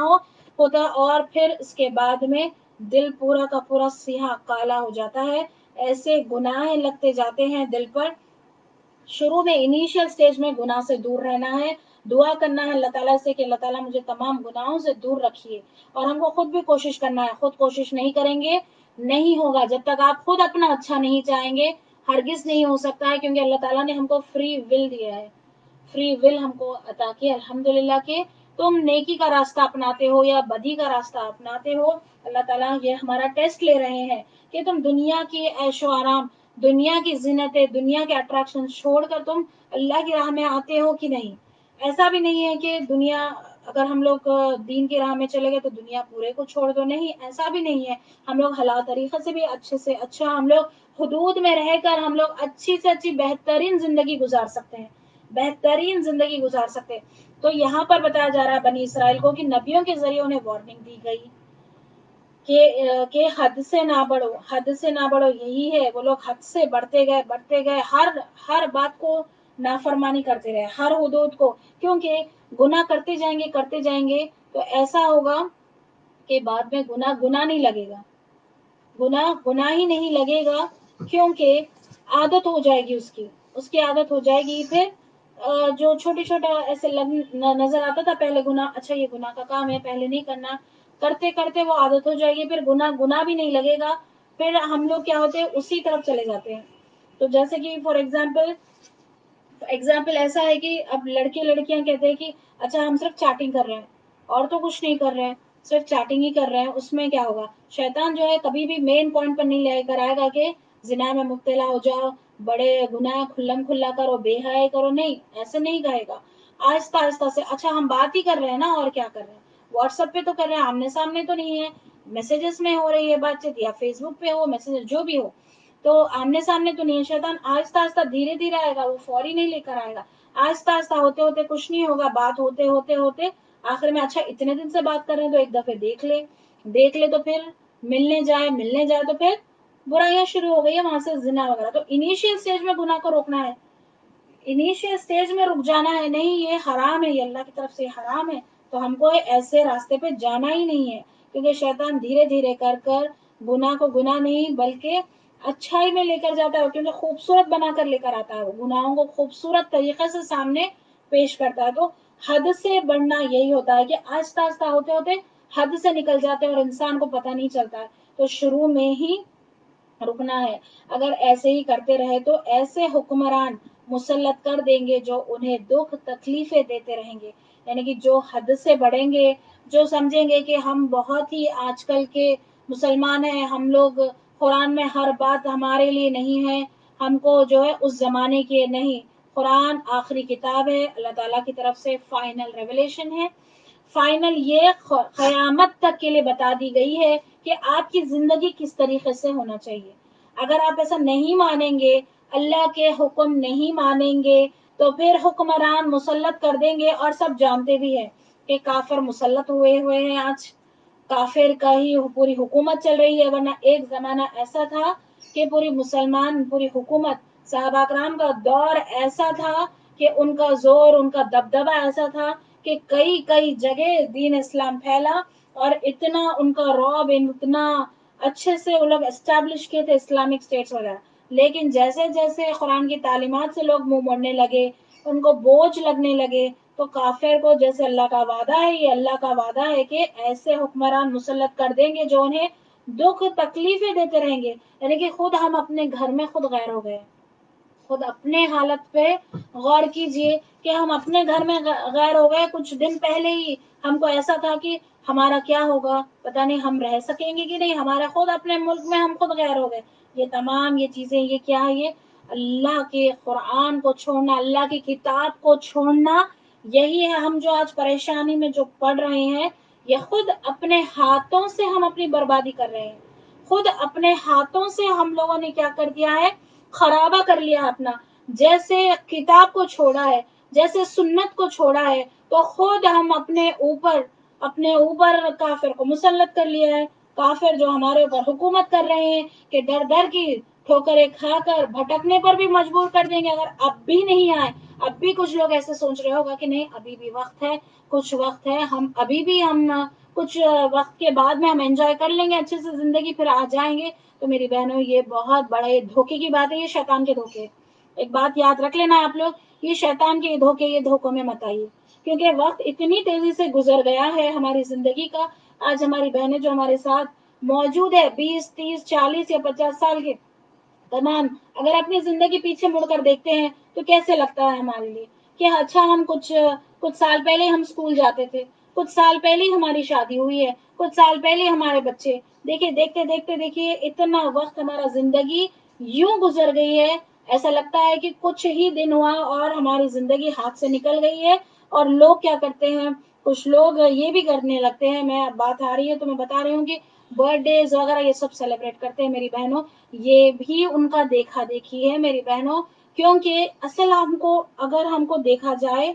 ہوتا، اور پھر اس کے بعد میں دل پورا کا پورا سیاہ کالا ہو جاتا ہے. ایسے گناہ لگتے جاتے ہیں دل پر. شروع میں انیشیل سٹیج میں گناہ سے دور رہنا ہے، دعا کرنا ہے اللہ تعالیٰ سے کہ اللہ تعالیٰ مجھے تمام گناہوں سے دور رکھیے. اور ہم کو خود بھی کوشش کرنا ہے. خود کوشش نہیں کریں گے نہیں ہوگا، جب تک آپ خود اپنا اچھا نہیں چاہیں گے ہرگز نہیں ہو سکتا ہے. کیونکہ اللہ تعالیٰ نے ہم کو فری ول دیا ہے، فری ول ہم کو عطا کی الحمدللہ. کہ تم نیکی کا راستہ اپناتے ہو یا بدی کا راستہ اپناتے ہو، اللہ تعالیٰ یہ ہمارا ٹیسٹ لے رہے ہیں کہ تم دنیا کی عیش و آرام، دنیا کی زینتیں، دنیا کے اٹریکشن چھوڑ کر تم اللہ کی راہ میں آتے ہو کہ نہیں. ایسا بھی نہیں ہے کہ دنیا، اگر ہم لوگ دین کی راہ میں چلے گئے تو دنیا پورے کو چھوڑ دو، نہیں، ایسا بھی نہیں ہے. ہم لوگ حلال طریقے سے بھی اچھے سے اچھا، ہم لوگ حدود میں رہ کر ہم لوگ اچھی سے اچھی بہترین زندگی گزار سکتے ہیں، بہترین زندگی گزار سکتے ہیں. تو یہاں پر بتایا جا رہا ہے بنی اسرائیل کو کہ نبیوں کے ذریعے انہیں وارننگ دی گئی کہ حد سے نہ بڑھو، حد سے نہ بڑھو. یہی ہے، وہ لوگ حد سے بڑھتے گئے، ہر بات کو نافرمانی کرتے رہے، ہر حدود کو. کیونکہ گناہ کرتے جائیں گے تو ایسا ہوگا کہ بعد میں گناہ نہیں لگے گا، گناہ ہی نہیں لگے گا. کیونکہ عادت ہو جائے گی، اس کی عادت ہو جائے گی. پھر جو چھوٹا ایسے نظر آتا تھا پہلے گناہ، اچھا یہ گناہ کا کام ہے پہلے نہیں کرنا، کرتے کرتے وہ عادت ہو جائے گی. پھر گناہ بھی نہیں لگے گا. پھر ہم لوگ کیا ہوتے ہیں، اسی طرف چلے جاتے ہیں. تو جیسے کہ فار ایگزامپل ایسا ہے کہ اب لڑکے لڑکیاں کہتے ہیں کہ اچھا ہم صرف چیٹنگ کر رہے ہیں اور تو کچھ نہیں کر رہے ہیں، صرف چیٹنگ ہی کر رہے ہیں. اس میں کیا ہوگا، شیطان جو ہے کبھی بھی مین پوائنٹ پر نہیں لے کر آئے گا کہ زنا میں مبتلا ہو جاؤ، بڑے گناہ کھلم کھلا کرو، بے حیائی کرو. نہیں، ایسے نہیں کہے گا. آہستہ آہستہ سے، اچھا ہم بات ہی کر رہے ہیں نا، اور کیا کر رہے ہیں، واٹس ایپ پہ تو کر رہے ہیں، آمنے سامنے تو نہیں ہے، میسجز میں ہو رہی ہے بات چیت، یا فیس بک پہ ہو میسج، جو بھی ہو، تو آمنے سامنے تو نہیں ہے. شیطان آہستہ آہستہ دھیرے دھیرے آئے گا، وہ فوری نہیں لے کر آئے گا. آہستہ آہستہ ہوتے ہوتے کچھ نہیں ہوگا، بات ہوتے ہوتے آخر میں اچھا اتنے دن سے بات کر رہے ہیں تو ایک دفعہ دیکھ لے تو پھر ملنے جائے تو پھر برائیاں شروع ہو گئی ہے، وہاں سے زنا وغیرہ. تو انیشیل سٹیج میں گناہ کو روکنا ہے، انیشیل سٹیج میں رک جانا ہے. نہیں، یہ حرام ہے، یہ اللہ کی طرف سے حرام ہے، تو ہم کو ایسے راستے پہ جانا ہی نہیں ہے. کیونکہ شیطان دھیرے دھیرے کر گناہ کو گناہ نہیں بلکہ اچھائی میں لے کر جاتا ہے. کیونکہ خوبصورت بنا کر لے کر آتا ہے، وہ گناہوں کو خوبصورت طریقے سے سامنے پیش کرتا ہے. تو حد سے بڑھنا یہی ہوتا ہے کہ آہستہ آہستہ ہوتے ہوتے حد سے نکل جاتے ہیں اور انسان کو پتہ نہیں چلتا ہے. تو شروع میں ہی رکنا ہے. اگر ایسے ہی کرتے رہے تو ایسے حکمران مسلط کر دیں گے جو انہیں دکھ تکلیفیں دیتے رہیں گے. یعنی کہ جو حد سے بڑھیں گے، جو سمجھیں گے کہ ہم بہت ہی آج کل کے مسلمان ہیں، ہم لوگ قرآن میں ہر بات ہمارے لیے نہیں ہے، ہم کو جو ہے اس زمانے کے نہیں. قرآن آخری کتاب ہے، اللہ تعالیٰ کی طرف سے فائنل ریویلیشن ہے. فائنل یہ قیامت تک کے لیے بتا دی گئی ہے کہ آپ کی زندگی کس طریقے سے ہونا چاہیے، اگر آپ ایسا نہیں مانیں گے، اللہ کے حکم نہیں مانیں گے، تو پھر حکمران مسلط کر دیں گے، اور سب جانتے بھی ہیں کہ کافر مسلط ہوئے ہیں آج، کافر کا ہی پوری حکومت چل رہی ہے، ورنہ ایک زمانہ ایسا تھا کہ پوری حکومت، صحابہ کرام کا دور ایسا تھا کہ ان کا زور، ان کا دبدبہ ایسا تھا کہ کئی جگہ دین اسلام پھیلا، اور اتنا ان کا رعب، اتنا اچھے سے وہ لوگ اسٹیبلش کیے تھے اسلامک اسٹیٹس وغیرہ. لیکن جیسے جیسے قرآن کی تعلیمات سے لوگ منہ موڑنے لگے، ان کو بوجھ لگنے لگے، تو کافر کو جیسے اللہ کا وعدہ ہے، یہ اللہ کا وعدہ ہے کہ ایسے حکمران مسلط کر دیں گے جو انہیں دکھ تکلیفیں دیتے رہیں گے. یعنی کہ خود ہم اپنے گھر میں خود غیر ہو گئے، خود اپنے حالت پہ غور کیجئے کہ ہم اپنے گھر میں غیر ہو گئے. کچھ دن پہلے ہی ہم کو ایسا تھا کہ ہمارا کیا ہوگا، پتہ نہیں ہم رہ سکیں گے کہ نہیں، ہمارا خود اپنے ملک میں ہم خود غیر ہو گئے. یہ تمام یہ چیزیں، یہ کیا ہے؟ یہ اللہ کے قرآن کو چھوڑنا، اللہ کی کتاب کو چھوڑنا، یہی ہے. ہم جو آج پریشانی میں جو پڑ رہے ہیں، یہ خود اپنے ہاتھوں سے ہم اپنی بربادی کر رہے ہیں. خود اپنے ہاتھوں سے ہم لوگوں نے کیا کر دیا ہے؟ خرابہ کر لیا اپنا. جیسے کتاب کو چھوڑا ہے، جیسے سنت کو چھوڑا ہے، تو خود ہم اپنے اوپر کافر کو مسلط کر لیا ہے. کافر جو ہمارے اوپر حکومت کر رہے ہیں کہ ڈر ڈر کی ٹھوکریں کھا کر بھٹکنے پر بھی مجبور کر دیں گے. اگر اب بھی نہیں آئے، اب بھی کچھ لوگ ایسے سوچ رہے ہوگا کہ نہیں ابھی بھی وقت ہے، کچھ وقت ہے، ہم ابھی بھی کچھ وقت کے بعد میں ہم انجوائے کر لیں گے اچھے سے زندگی، پھر آ جائیں گے. تو میری بہنوں، یہ بہت بڑے دھوکے کی بات ہے، یہ شیطان کے دھوکے. ایک بات یاد رکھ لینا آپ لوگ، یہ شیطان کے دھوکے، یہ دھوکوں میں مت آئیے، کیونکہ وقت اتنی تیزی سے گزر گیا ہے ہماری زندگی کا. آج ہماری بہنیں جو ہمارے ساتھ موجود ہے، 20 30 40 یا 50 سال کے تمام، اگر اپنی زندگی پیچھے مڑ کر دیکھتے ہیں تو کیسے لگتا ہے ہمارے لیے کہ اچھا ہم کچھ سال پہلے ہم اسکول جاتے تھے، کچھ سال پہلے ہماری شادی ہوئی ہے، کچھ سال پہلے ہمارے بچے. دیکھیے دیکھتے دیکھتے دیکھیے اتنا وقت ہمارا زندگی یوں گزر گئی ہے، ایسا لگتا ہے کہ کچھ ہی دن ہوا اور ہماری زندگی ہاتھ سے نکل گئی ہے. اور لوگ کیا کرتے ہیں، کچھ لوگ یہ بھی کرنے لگتے ہیں، میں بات آ رہی ہے تو میں بتا رہی ہوں کہ برتھ ڈیز وغیرہ یہ سب سیلیبریٹ کرتے ہیں میری بہنوں. یہ بھی ان کا دیکھا دیکھی ہے میری بہنوں، کیونکہ اصل اگر ہم کو دیکھا جائے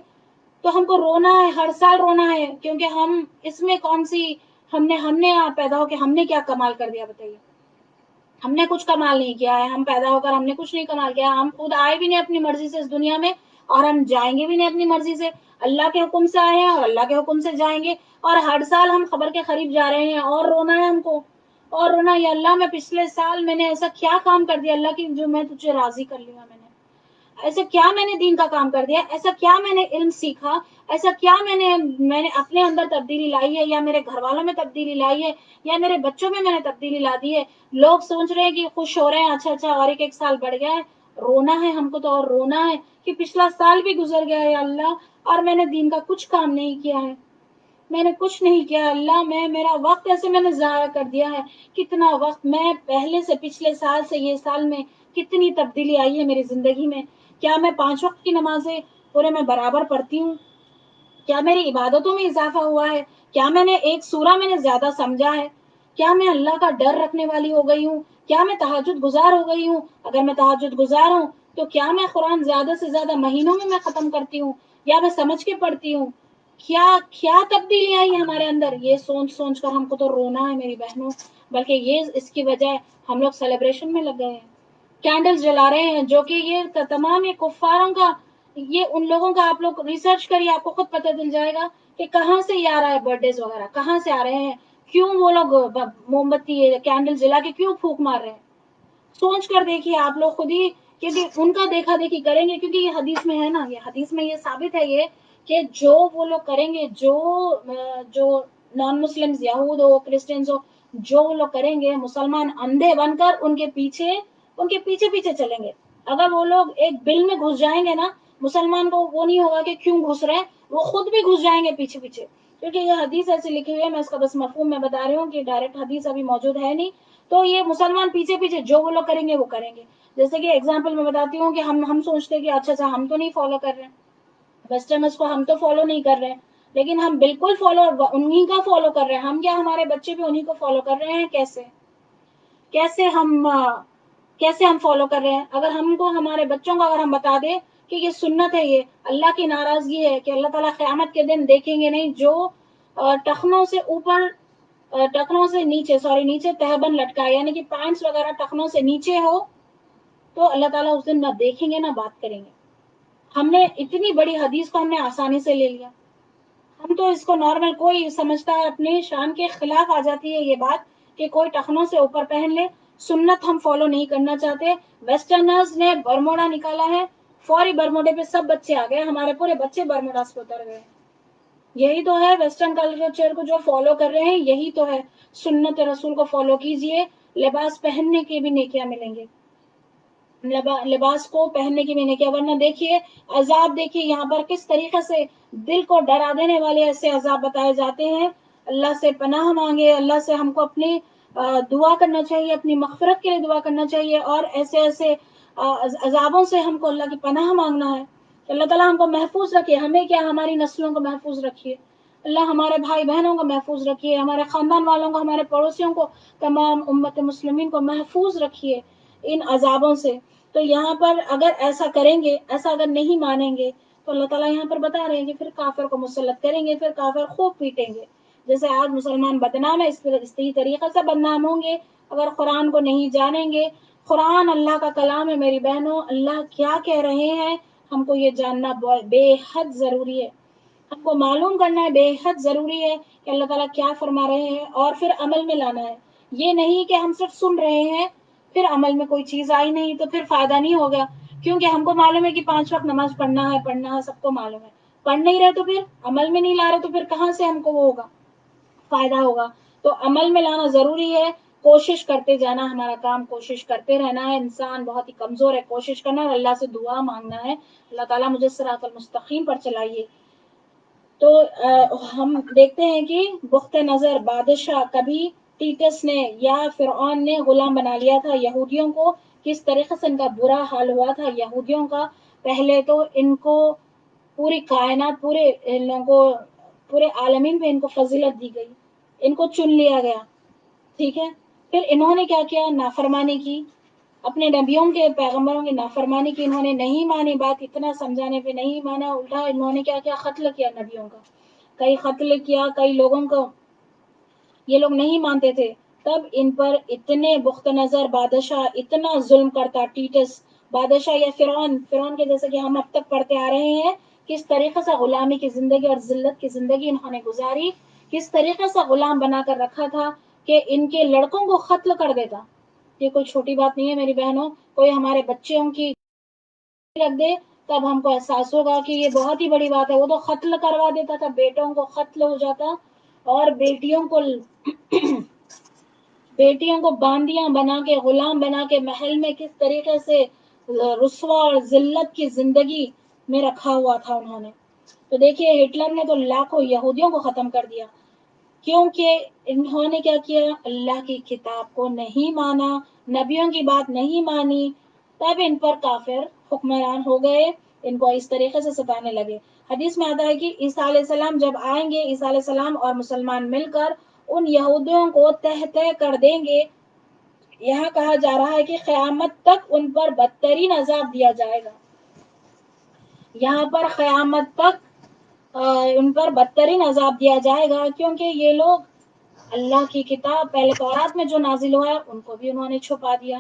تو ہم کو رونا ہے، ہر سال رونا ہے، کیونکہ ہم اس میں کون سی ہم نے پیدا ہو کے ہم نے کیا کمال کر دیا بتائیے؟ ہم نے کچھ کمال نہیں کیا ہے. ہم پیدا ہو کر ہم نے کچھ نہیں کمال کیا. ہم خود آئے بھی نہیں اپنی مرضی سے اس دنیا میں، اور ہم جائیں گے بھی نہیں اپنی مرضی سے. اللہ کے حکم سے آئے ہیں اور اللہ کے حکم سے جائیں گے. اور ہر سال ہم خبر کے قریب جا رہے ہیں، اور رونا ہے ہم کو، اور رونا. یا اللہ، میں پچھلے سال میں نے ایسا کیا کام کر دیا اللہ کی جو میں تجھے راضی کر لیا؟ میں نے ایسا کیا میں نے دین کا کام کر دیا؟ ایسا کیا میں نے علم سیکھا؟ ایسا کیا میں نے اپنے اندر تبدیلی لائی ہے، یا میرے گھر والوں میں تبدیلی لائی ہے، یا میرے بچوں میں نے تبدیلی لا دی ہے؟ لوگ سوچ رہے ہیں کہ خوش ہو رہے ہیں، اچھا اور ایک سال بڑھ گیا ہے. رونا ہے ہم کو تو، اور رونا ہے کہ پچھلا سال بھی گزر گیا ہے اللہ، اور میں نے دین کا کچھ کام نہیں کیا ہے. میں نے کچھ نہیں کیا اللہ، میرا وقت ایسے میں نے ضائع کر دیا ہے. کتنا وقت میں پہلے سے، پچھلے سال سے یہ سال میں کتنی تبدیلی آئی ہے میری زندگی میں. کیا میں 5 وقت کی نمازیں پورے میں برابر پڑھتی ہوں؟ کیا میری عبادتوں میں اضافہ ہوا ہے؟ کیا میں نے ایک سورہ میں نے زیادہ سمجھا ہے؟ کیا میں اللہ کا ڈر رکھنے والی ہو گئی ہوں؟ کیا میں تہجد گزار ہو گئی ہوں؟ اگر میں تہجد گزار ہوں تو کیا میں قرآن زیادہ سے زیادہ مہینوں میں ختم کرتی ہوں، یا میں سمجھ کے پڑھتی ہوں؟ کیا تبدیلی آئی ہمارے اندر؟ یہ سوچ سوچ کر ہم کو تو رونا ہے میری بہنوں. بلکہ یہ اس کی وجہ ہم لوگ سیلیبریشن میں لگ گئے ہیں، کینڈلز جلا رہے ہیں، جو کہ یہ تمام یہ کفاروں کا، یہ ان لوگوں کا. آپ لوگ ریسرچ کریے، آپ کو خود پتہ چل جائے گا کہ کہاں سے یہ آ رہا ہے، برتھ ڈیز وغیرہ کہاں سے آ رہے ہیں، کیوں وہ لوگ موم بتی کینڈل جلا کے کیوں پھونک مار رہے ہیں. سوچ کر دیکھیے آپ لوگ خود ہی، کیونکہ ان کا دیکھا دیکھی کریں گے، کیونکہ یہ حدیث میں ہے نا، یہ حدیث میں یہ ثابت ہے یہ کہ جو وہ لوگ کریں گے، جو نان مسلمز، یہود ہو، کرسچنز ہو، جو وہ لوگ کریں گے، مسلمان اندھے بن کر ان کے پیچھے چلیں گے. اگر وہ لوگ ایک بل میں گھس جائیں گے نا، مسلمان کو وہ نہیں ہوگا کہ کیوں گھس رہے ہیں، وہ خود بھی گھس جائیں گے پیچھے. کیونکہ یہ حدیث ایسی لکھی ہوئی ہے، میں اس کا بس مفہوم میں بتا رہی ہوں کہ ڈائریکٹ حدیث ابھی موجود ہے نہیں. تو یہ مسلمان پیچھے جو وہ لوگ کریں گے وہ کریں گے. جیسے کہ اگزامپل میں بتاتی ہوں کہ ہم سوچتے ہیں کہ اچھا ہم تو نہیں فالو کر رہے ہیں ویسٹرنز کو، ہم تو فالو نہیں کر رہے ہیں، لیکن ہم بالکل انہی کا فالو کر رہے ہیں. ہم کیا، ہمارے بچے بھی انہی کو فالو کر رہے ہیں. کیسے کیسے ہم فالو کر رہے ہیں. اگر ہم کو ہمارے بچوں کو اگر ہم بتا دیں کہ یہ سنت ہے، یہ اللہ کی ناراضگی ہے کہ اللہ تعالیٰ قیامت کے دن دیکھیں گے نہیں جو ٹخنوں سے اوپر ٹخنوں سے نیچے تہبند لٹکائے، یعنی کہ پینٹس وغیرہ ٹخنوں سے نیچے ہو، تو اللہ تعالیٰ اس دن نہ دیکھیں گے نہ بات کریں گے. ہم نے اتنی بڑی حدیث کو ہم نے آسانی سے لے لیا. ہم تو اس کو نارمل، کوئی سمجھتا ہے اپنے شان کے خلاف آ جاتی ہے یہ بات کہ کوئی ٹخنوں سے اوپر پہن لے. سنت ہم فالو نہیں کرنا چاہتے. ویسٹرنرز نے برموڈا نکالا ہے، فوری برموڈے پہ سب بچے آ گئے، ہمارے پورے بچے برموڈاز پہ اتر گئے. یہی تو ہے ویسٹرن کلچر کو جو فالو کر رہے ہیں، یہی تو ہے. سنت رسول کو فالو کیجئے، لباس پہننے کے بھی نیکیاں ملیں گے، لباس کو پہننے کی بھی نیکیاں. ورنہ دیکھیے عذاب، دیکھیے یہاں پر کس طریقے سے دل کو ڈرا دینے والے ایسے عذاب بتائے جاتے ہیں. اللہ سے پناہ مانگے، اللہ سے ہم کو اپنی دعا کرنا چاہیے، اپنی مغفرت کے لیے دعا کرنا چاہیے، اور ایسے ایسے عذابوں سے ہم کو اللہ کی پناہ مانگنا ہے. اللہ تعالیٰ ہم کو محفوظ رکھے، ہمیں کیا ہماری نسلوں کو محفوظ رکھیے. اللہ ہمارے بھائی بہنوں کو محفوظ رکھیے، ہمارے خاندان والوں کو، ہمارے پڑوسیوں کو، تمام امت مسلمین کو محفوظ رکھیے ان عذابوں سے. تو یہاں پر اگر ایسا کریں گے، ایسا اگر نہیں مانیں گے، تو اللہ تعالیٰ یہاں پر بتا رہے ہیں کہ پھر کافر کو مسلط کریں گے، پھر کافر خوب پیٹیں گے. جیسے آج مسلمان بدنام ہے، اسی طریقے سے بدنام ہوں گے اگر قرآن کو نہیں جانیں گے. قرآن اللہ کا کلام ہے میری بہنوں، اللہ کیا کہہ رہے ہیں ہم کو یہ جاننا بے حد ضروری ہے. ہم کو معلوم کرنا ہے، بے حد ضروری ہے کہ اللہ تعالیٰ کیا فرما رہے ہیں، اور پھر عمل میں لانا ہے. یہ نہیں کہ ہم صرف سن رہے ہیں، پھر عمل میں کوئی چیز آئی نہیں تو پھر فائدہ نہیں ہوگا. کیونکہ ہم کو معلوم ہے کہ 5 وقت نماز پڑھنا ہے، سب کو معلوم ہے. پڑھ نہیں رہے تو پھر عمل میں نہیں لا رہے تو پھر کہاں سے ہم کو وہ ہوگا، فائدہ ہوگا. تو عمل میں لانا ضروری ہے. کوشش کرتے جانا، ہمارا کام کوشش کرتے رہنا ہے. انسان بہت ہی کمزور ہے، کوشش کرنا اور اللہ سے دعا مانگنا ہے، اللہ تعالیٰ مجھے صراط المستقیم پر چلائیے. تو ہم دیکھتے ہیں کہ بخت نظر بادشاہ کبھی ٹیٹس نے یا فرعون نے غلام بنا لیا تھا یہودیوں کو. کس طریقے سے ان کا برا حال ہوا تھا یہودیوں کا. پہلے تو ان کو پوری کائنات، پورے ان لوگوں کو، پورے عالمین پہ ان کو فضیلت دی گئی، ان کو چن لیا گیا. ٹھیک ہے، پھر انہوں نے کیا کیا، نافرمانی کی، اپنے نبیوں کے پیغمبروں کی نافرمانی کی. انہوں نے نہیں مانی بات، اتنا سمجھانے پہ نہیں مانا، الٹا انہوں نے کیا کیا، قتل کیا نبیوں کا. کئی قتل کیا، کئی لوگوں کو یہ لوگ نہیں مانتے تھے. تب ان پر اتنے بخت نظر بادشاہ اتنا ظلم کرتا، ٹیٹس بادشاہ یا فرعون کے جیسے کہ ہم اب تک پڑھتے آ رہے ہیں، کس طریقے سے غلامی کی زندگی اور ذلت کی زندگی انہوں نے گزاری، کس طریقے سے غلام بنا کر رکھا تھا کہ ان کے لڑکوں کو قتل کر دیتا. یہ کوئی چھوٹی بات نہیں ہے میری بہنوں. کوئی ہمارے بچوں کی رکھ دے تب ہم کو احساس ہوگا کہ یہ بہت ہی بڑی بات ہے. وہ تو قتل کروا دیتا تھا، بیٹوں کو قتل ہو جاتا، اور بیٹیوں کو باندیاں بنا کے، غلام بنا کے محل میں کس طریقے سے رسوا اور ذلت کی زندگی میں رکھا ہوا تھا انہوں نے. تو دیکھیے ہٹلر نے تو لاکھوں یہودیوں کو ختم کر دیا، کیونکہ انہوں نے کیا کیا، اللہ کی کتاب کو نہیں مانا، نبیوں کی بات نہیں مانی. تب ان پر کافر حکمران ہو گئے، ان کو اس طریقے سے ستانے لگے. حدیث میں آتا ہے کہ عیسیٰ علیہ السلام جب آئیں گے، عیسیٰ علیہ السلام اور مسلمان مل کر ان یہودیوں کو تہ تہ کر دیں گے. یہاں کہا جا رہا ہے کہ قیامت تک ان پر بدترین عذاب دیا جائے گا. یہاں پر قیامت تک ان پر بدترین عذاب دیا جائے گا، کیونکہ یہ لوگ اللہ کی کتاب پہلے تورات میں جو نازل ہوا ہے ان کو بھی انہوں نے چھپا دیا.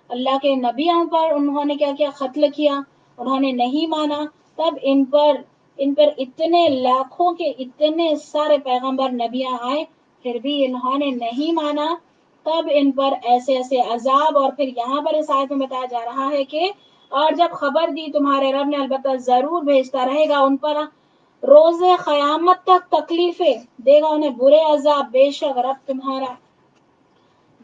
اللہ کے نبیوں پر انہوں نے کیا کیا، قتل کیا، انہوں نے نہیں مانا. تب ان پر اتنے لاکھوں کے اتنے سارے پیغمبر نبیاں آئے، پھر بھی انہوں نے نہیں مانا. تب ان پر ایسے ایسے عذاب. اور پھر یہاں پر اس آیت میں بتایا جا رہا ہے کہ اور جب خبر دی تمہارے رب نے، البتہ ضرور بھیجتا رہے گا ان پر روز قیامت تک تکلیفیں دے گا انہیں، برے عذاب. بے شک رب تمہارا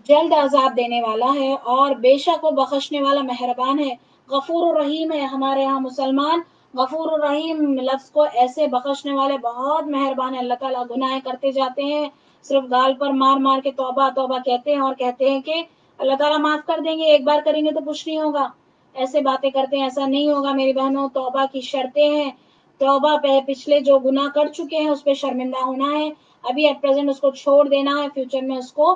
جلد عذاب دینے والا ہے، اور بے شک وہ بخشنے والا مہربان ہے، غفور الرحیم ہے. ہمارے ہاں مسلمان غفور الرحیم لفظ کو ایسے بخشنے والے، بہت مہربان ہے. اللہ تعالیٰ گناہ کرتے جاتے ہیں، صرف گال پر مار مار کے توبہ توبہ کہتے ہیں، اور کہتے ہیں کہ اللہ تعالیٰ معاف کر دیں گے، ایک بار کریں گے تو کچھ نہیں ہوگا. ایسے باتیں کرتے ہیں، ایسا نہیں ہوگا میری بہنوں. توبہ کی شرطیں ہیں. توبہ پہ پچھلے جو گناہ کر چکے ہیں اس پہ شرمندہ ہونا ہے، ابھی ایٹ پریزنٹ اس کو چھوڑ دینا ہے، فیوچر میں اس کو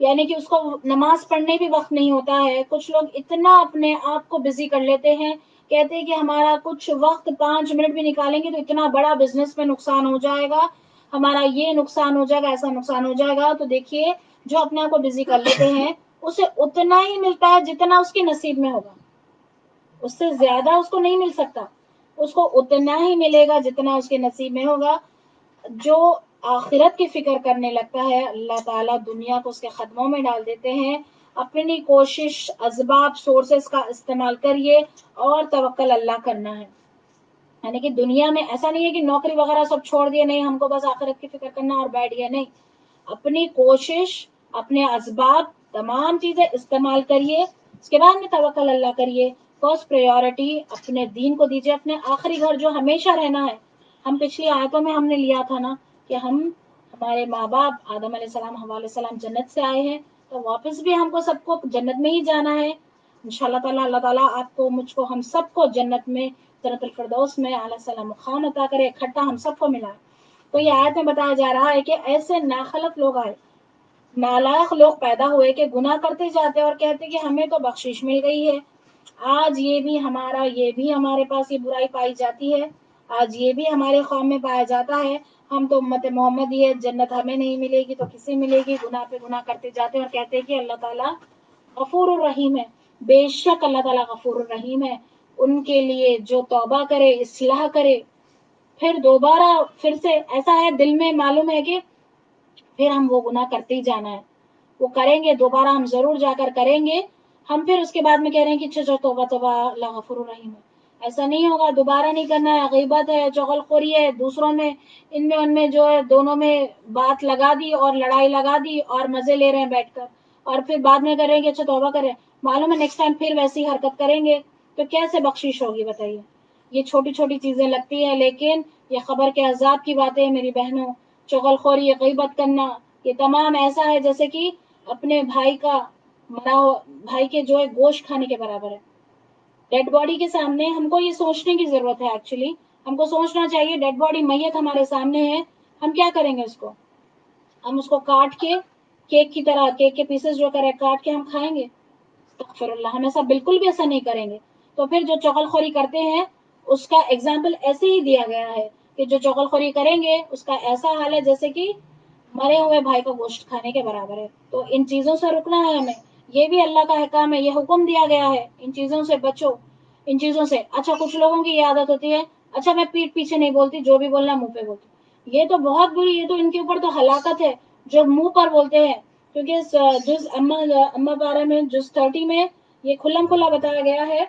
یعنی کہ اس کو نماز پڑھنے بھی وقت نہیں ہوتا ہے. کچھ لوگ اتنا اپنے آپ کو بزی کر لیتے ہیں، کہتے ہیں کہ ہمارا کچھ وقت 5 منٹ بھی نکالیں گے تو اتنا بڑا بزنس میں نقصان ہو جائے گا، ہمارا یہ نقصان ہو جائے گا، ایسا نقصان ہو جائے گا. تو دیکھیے جو اپنے آپ کو بزی کر لیتے ہیں اسے اتنا ہی ملتا ہے جتنا اس کے نصیب میں ہوگا، اس سے زیادہ اس کو نہیں مل سکتا. اس کو اتنا ہی ملے گا جتنا اس کے نصیب میں ہوگا. جو آخرت کی فکر کرنے لگتا ہے اللہ تعالیٰ دنیا کو اس کے قدموں میں ڈال دیتے ہیں. اپنی کوشش، اسباب، سورسز کا استعمال کریے اور توکل اللہ کرنا ہے. یعنی کہ دنیا میں ایسا نہیں ہے کہ نوکری وغیرہ سب چھوڑ دیے، نہیں ہم کو بس آخرت کی فکر کرنا اور بیٹھ گیا. نہیں، اپنی کوشش، اپنے اسباب، تمام چیزیں استعمال کریے، اس کے بعد میں توکل اللہ کریے. فرسٹ پریورٹی اپنے دین کو دیجیے، اپنے آخری گھر جو ہمیشہ رہنا ہے. ہم پچھلی آیتوں میں ہم نے لیا تھا نا کہ ہمارے ماں باپ آدم علیہ السلام، حوا علیہ السلام جنت سے آئے ہیں، تو واپس بھی ہم کو سب کو جنت میں ہی جانا ہے انشاءاللہ تعالیٰ. اللہ تعالیٰ آپ کو، مجھ کو، ہم سب کو جنت میں، جنت الفردوس میں اعلیٰ السلام مقام عطا کرے، اکٹھا ہم سب کو ملائے. تو یہ آیت میں بتایا جا رہا ہے کہ ایسے ناخلق لوگ آئے، نالائق لوگ پیدا ہوئے کہ گناہ کرتے جاتے اور کہتے کہ ہمیں تو بخشش مل گئی ہے، آج یہ بھی ہمارے پاس یہ برائی پائی جاتی ہے، آج یہ بھی ہمارے قوم میں پایا جاتا ہے، ہم تو امت محمد ہی ہے، جنت ہمیں نہیں ملے گی تو کسے ملے گی. گناہ پہ گناہ کرتے جاتے اور کہتے کہ اللہ تعالیٰ غفور الرحیم ہے. بے شک اللہ تعالیٰ غفور الرحیم ہے. ان کے لیے جو توبہ کرے، اصلاح کرے، پھر دوبارہ پھر سے ایسا ہے دل میں معلوم ہے کہ پھر ہم وہ گناہ کرتے ہی جانا ہے، وہ کریں گے دوبارہ، ہم ضرور جا کر کریں گے. ہم پھر اس کے بعد میں کہہ رہے ہیں کہ اچھا توبہ توبہ، اللہ غفور الرحیم ہے. ایسا نہیں ہوگا، دوبارہ نہیں کرنا ہے. غیبت ہے، چغل خوری ہے، دوسروں میں ان میں جو ہے دونوں میں بات لگا دی اور لڑائی لگا دی اور مزے لے رہے ہیں بیٹھ کر، اور پھر بعد میں کریں گے اچھا توبہ کریں، معلوم ہے نیکسٹ ٹائم پھر ویسی حرکت کریں گے تو کیسے بخشش ہوگی بتائیے. یہ چھوٹی چھوٹی چیزیں لگتی ہیں لیکن یہ خبر کے عذاب کی باتیں ہیں میری بہنوں. چغل خوری، غیبت کرنا، یہ تمام ایسا ہے جیسے کہ اپنے بھائی کا مرا ہوا بھائی کے جو ہے گوشت کھانے کے برابر ہے. ڈیڈ باڈی کے سامنے ہم کو یہ سوچنے کی ضرورت ہے، ایکچولی ہم کو سوچنا چاہیے ڈیڈ باڈی میت ہمارے سامنے ہے، ہم کیا کریں گے اس کو؟ ہم اس کو کاٹ کے کیک کی طرح، کیک کے پیسز جو کرے کاٹ کے ہم کھائیں گے؟ استغفر اللہ، ہم ایسا بالکل بھی ایسا نہیں کریں گے. تو پھر جو چغل خوری کرتے ہیں اس کا ایگزامپل ایسے ہی دیا گیا ہے کہ جو چغل خوری کریں گے اس کا ایسا حال ہے جیسے کہ مرے ہوئے بھائی کا گوشت کھانے کے برابر ہے. تو ان چیزوں سے رکنا ہے ہمیں، یہ بھی اللہ کا حکام ہے، یہ حکم دیا گیا ہے ان چیزوں سے بچو، ان چیزوں سے. اچھا کچھ لوگوں کی یہ عادت ہوتی ہے، اچھا میں پیٹ پیچھے نہیں بولتی، جو بھی بولنا منہ پہ بولتی. یہ تو بہت بری، یہ تو ان کے اوپر تو ہلاکت ہے جو منہ پر بولتے ہیں. کیونکہ جز اما پارا میں جز 30 میں یہ کھلم کھلا بتایا گیا ہے،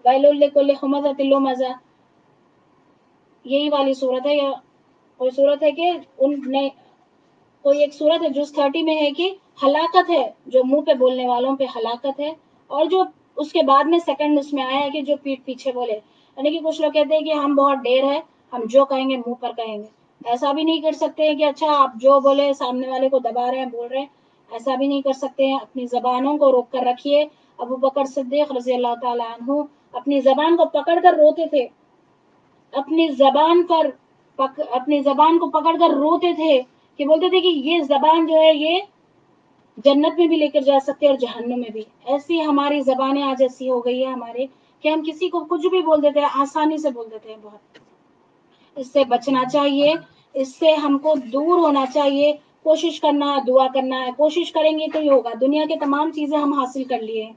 وَيْلٌ لِكُلِّ ہُمَزَةٍ لُمَزَةٍ، یہی والی صورت ہے، یا کوئی صورت ہے کہ ان نے کوئی ایک صورت ہے جز 30 میں ہے کہ ہلاکت ہے جو منہ پہ بولنے والوں پہ ہلاکت ہے، اور جو اس کے بعد میں سیکنڈ اس میں آیا ہے کہ جو پیٹ پیچھے بولے. یعنی کہ کچھ لوگ کہتے ہیں کہ ہم بہت ڈیر ہے، ہم جو کہیں گے منہ پر کہیں گے. ایسا بھی نہیں کر سکتے کہ اچھا آپ جو بولے سامنے والے کو دبا رہے ہیں، بول رہے ہیں، ایسا بھی نہیں کر سکتے ہیں. اپنی زبانوں کو روک کر رکھیے. ابو بکر صدیق رضی اللہ تعالی عنہ اپنی زبان کو پکڑ کر روتے تھے، اپنی زبان کو پکڑ کر روتے تھے کہ بولتے تھے کہ یہ زبان جو ہے یہ جنت میں بھی لے کر جا سکتے ہیں اور جہنم میں بھی. ایسی ہماری زبانیں آج ایسی ہو گئی ہے ہمارے کہ ہم کسی کو کچھ بھی بول دیتے ہیں، آسانی سے بول دیتے ہیں. بہت اس سے بچنا چاہیے، اس سے ہم کو دور ہونا چاہیے. کوشش کرنا ہے، دعا کرنا ہے، کوشش کریں گے تو ہی ہوگا. دنیا کے تمام چیزیں ہم حاصل کر لیے ہیں،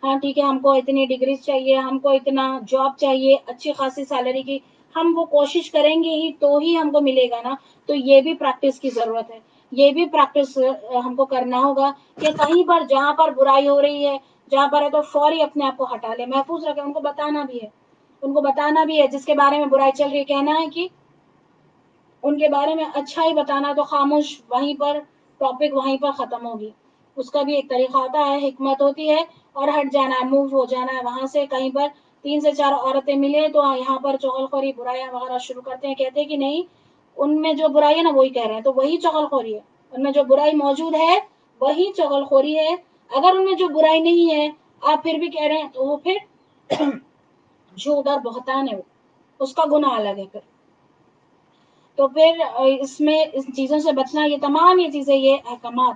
ہاں ٹھیک ہے ہم کو اتنی ڈگریز چاہیے، ہم کو اتنا جاب چاہیے اچھی خاصی سیلری کی، ہم وہ کوشش کریں گے ہی تو ہی ہم کو ملے گا نا. تو یہ بھی پریکٹس کی ضرورت ہے، یہ بھی پریکٹس ہم کو کرنا ہوگا کہ کہیں پر جہاں پر برائی ہو رہی ہے، جہاں پر ہے تو فوری اپنے آپ کو ہٹا لے، محفوظ رکھے. ان کو بتانا بھی ہے، ان کو بتانا بھی ہے. جس کے بارے میں برائی چل رہی ہے کہنا ہے کہ ان کے بارے میں اچھا ہی بتانا، تو خاموش وہیں پر ٹاپک وہیں پر ختم ہوگی. اس کا بھی ایک طریقہ ہوتا ہے، حکمت ہوتی ہے، اور ہٹ جانا ہے، موو ہو جانا ہے وہاں سے. کہیں پر 3 سے 4 عورتیں ملے تو یہاں پر چغل خوری، برائیاں وغیرہ شروع کرتے ہیں، کہتے ہیں کہ نہیں ان میں جو برائی ہے نا وہی کہہ رہے ہیں، تو وہی چغل خوری ہے. ان میں جو برائی موجود ہے وہی چغل خوری ہے. اگر ان میں جو برائی نہیں ہے آپ پھر بھی کہہ رہے ہیں تو وہ پھر جھوٹ اور بہتان ہے، اس کا گناہ الگ ہے. پھر تو پھر اس میں اس چیزوں سے بچنا، یہ تمام یہ چیزیں، یہ احکامات،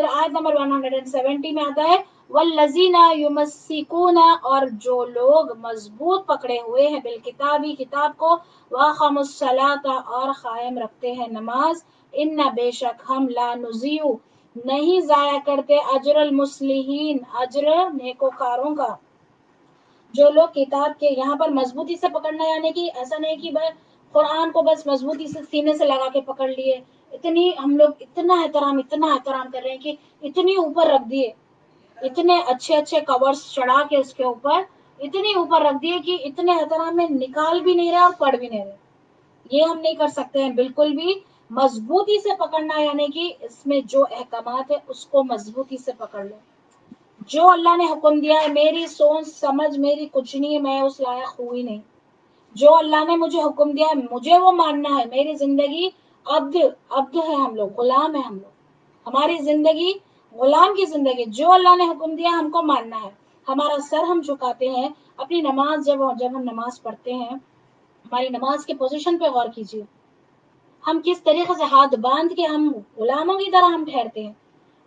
پھر آیت نمبر 170 میں آتا ہے والذین یمسکون، اور جو لوگ مضبوط پکڑے ہوئے ہیں بالکتابی، کتاب کو، واقاموا الصلاۃ، اور قائم رکھتے ہیں نماز، ان بے شک ہم لا نضیع نہیں ضائع کرتے اجر المصلحین، اجر نیکوکاروں کا. جو لوگ کتاب کے، یہاں پر مضبوطی سے پکڑنا یعنی کہ ایسا نہیں کہ بھائی قرآن کو بس مضبوطی سے سینے سے لگا کے پکڑ لیے، اتنی ہم لوگ اتنا احترام کر رہے ہیں کہ اتنی اوپر رکھ دیے، اتنے اچھے اچھے کورز چڑھا کے اس کے اوپر اتنی اوپر رکھ دیے کہ اتنے احترام میں نکال بھی نہیں رہے اور پڑھ بھی نہیں رہے. یہ ہم نہیں کر سکتے ہیں بالکل بھی. مضبوطی سے پکڑنا یعنی کہ اس میں جو احکامات ہے اس کو مضبوطی سے پکڑ لیں. جو اللہ نے حکم دیا ہے، میری سوچ سمجھ میری کچھ نہیں، میں اس لائق ہوئی نہیں. جو اللہ نے مجھے حکم دیا ہے مجھے وہ ماننا ہے. میری زندگی عبد ہے، ہم لوگ غلام ہیں، ہم لوگ ہماری زندگی غلام کی زندگی. جو اللہ نے حکم دیا ہم کو ماننا ہے. ہمارا سر ہم جھکاتے ہیں اپنی نماز، جب ہم نماز پڑھتے ہیں ہماری نماز کے پوزیشن پہ غور کیجیے. ہم کس طریقے سے ہاتھ باندھ کے ہم غلاموں کی طرح ہم ٹھہرتے ہیں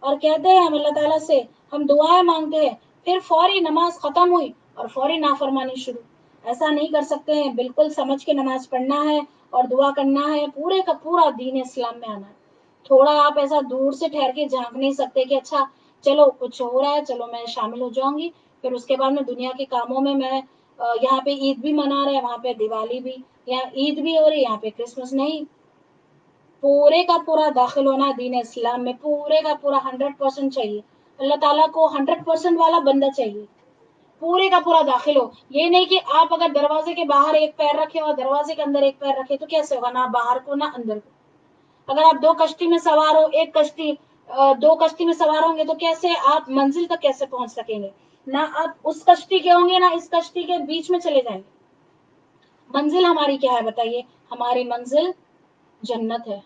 اور کہتے ہیں ہم اللہ تعالیٰ سے ہم دعائیں مانگتے ہیں، پھر فوری نماز ختم ہوئی اور فوری نافرمانی شروع. ایسا نہیں کر سکتے ہیں. بالکل سمجھ کے نماز پڑھنا ہے اور دعا کرنا ہے. پورے کا پورا دین اسلام میں آنا ہے. تھوڑا آپ ایسا دور سے ٹھہر کے جھانک نہیں سکتے کہ اچھا چلو کچھ ہو رہا ہے، چلو میں شامل ہو جاؤں گی، پھر اس کے بعد میں دنیا کے کاموں میں یہاں پہ عید بھی منا رہے ہیں، وہاں پہ دیوالی بھی، یہاں عید بھی ہو رہی ہے، یہاں پہ کرسمس نہیں. پورے کا پورا داخل ہونا دین اسلام میں، پورے کا پورا 100% چاہیے. اللہ تعالیٰ کو 100% والا بندہ چاہیے، پورے کا پورا داخل ہو. یہ نہیں کہ آپ اگر دروازے کے باہر ایک پیر رکھے اور دروازے کے اندر ایک پیر رکھے تو کیسے ہوگا؟ نہ باہر کو نہ اندر کو. اگر آپ دو کشتی میں سوار ہو، دو کشتی میں سوار ہوں گے تو کیسے آپ منزل تک کیسے پہنچ سکیں گے؟ نہ آپ اس کشتی کے ہوں گے نہ اس کشتی کے بیچ میں چلے جائیں گے. منزل ہماری کیا ہے بتائیے؟ ہماری منزل جنت ہے،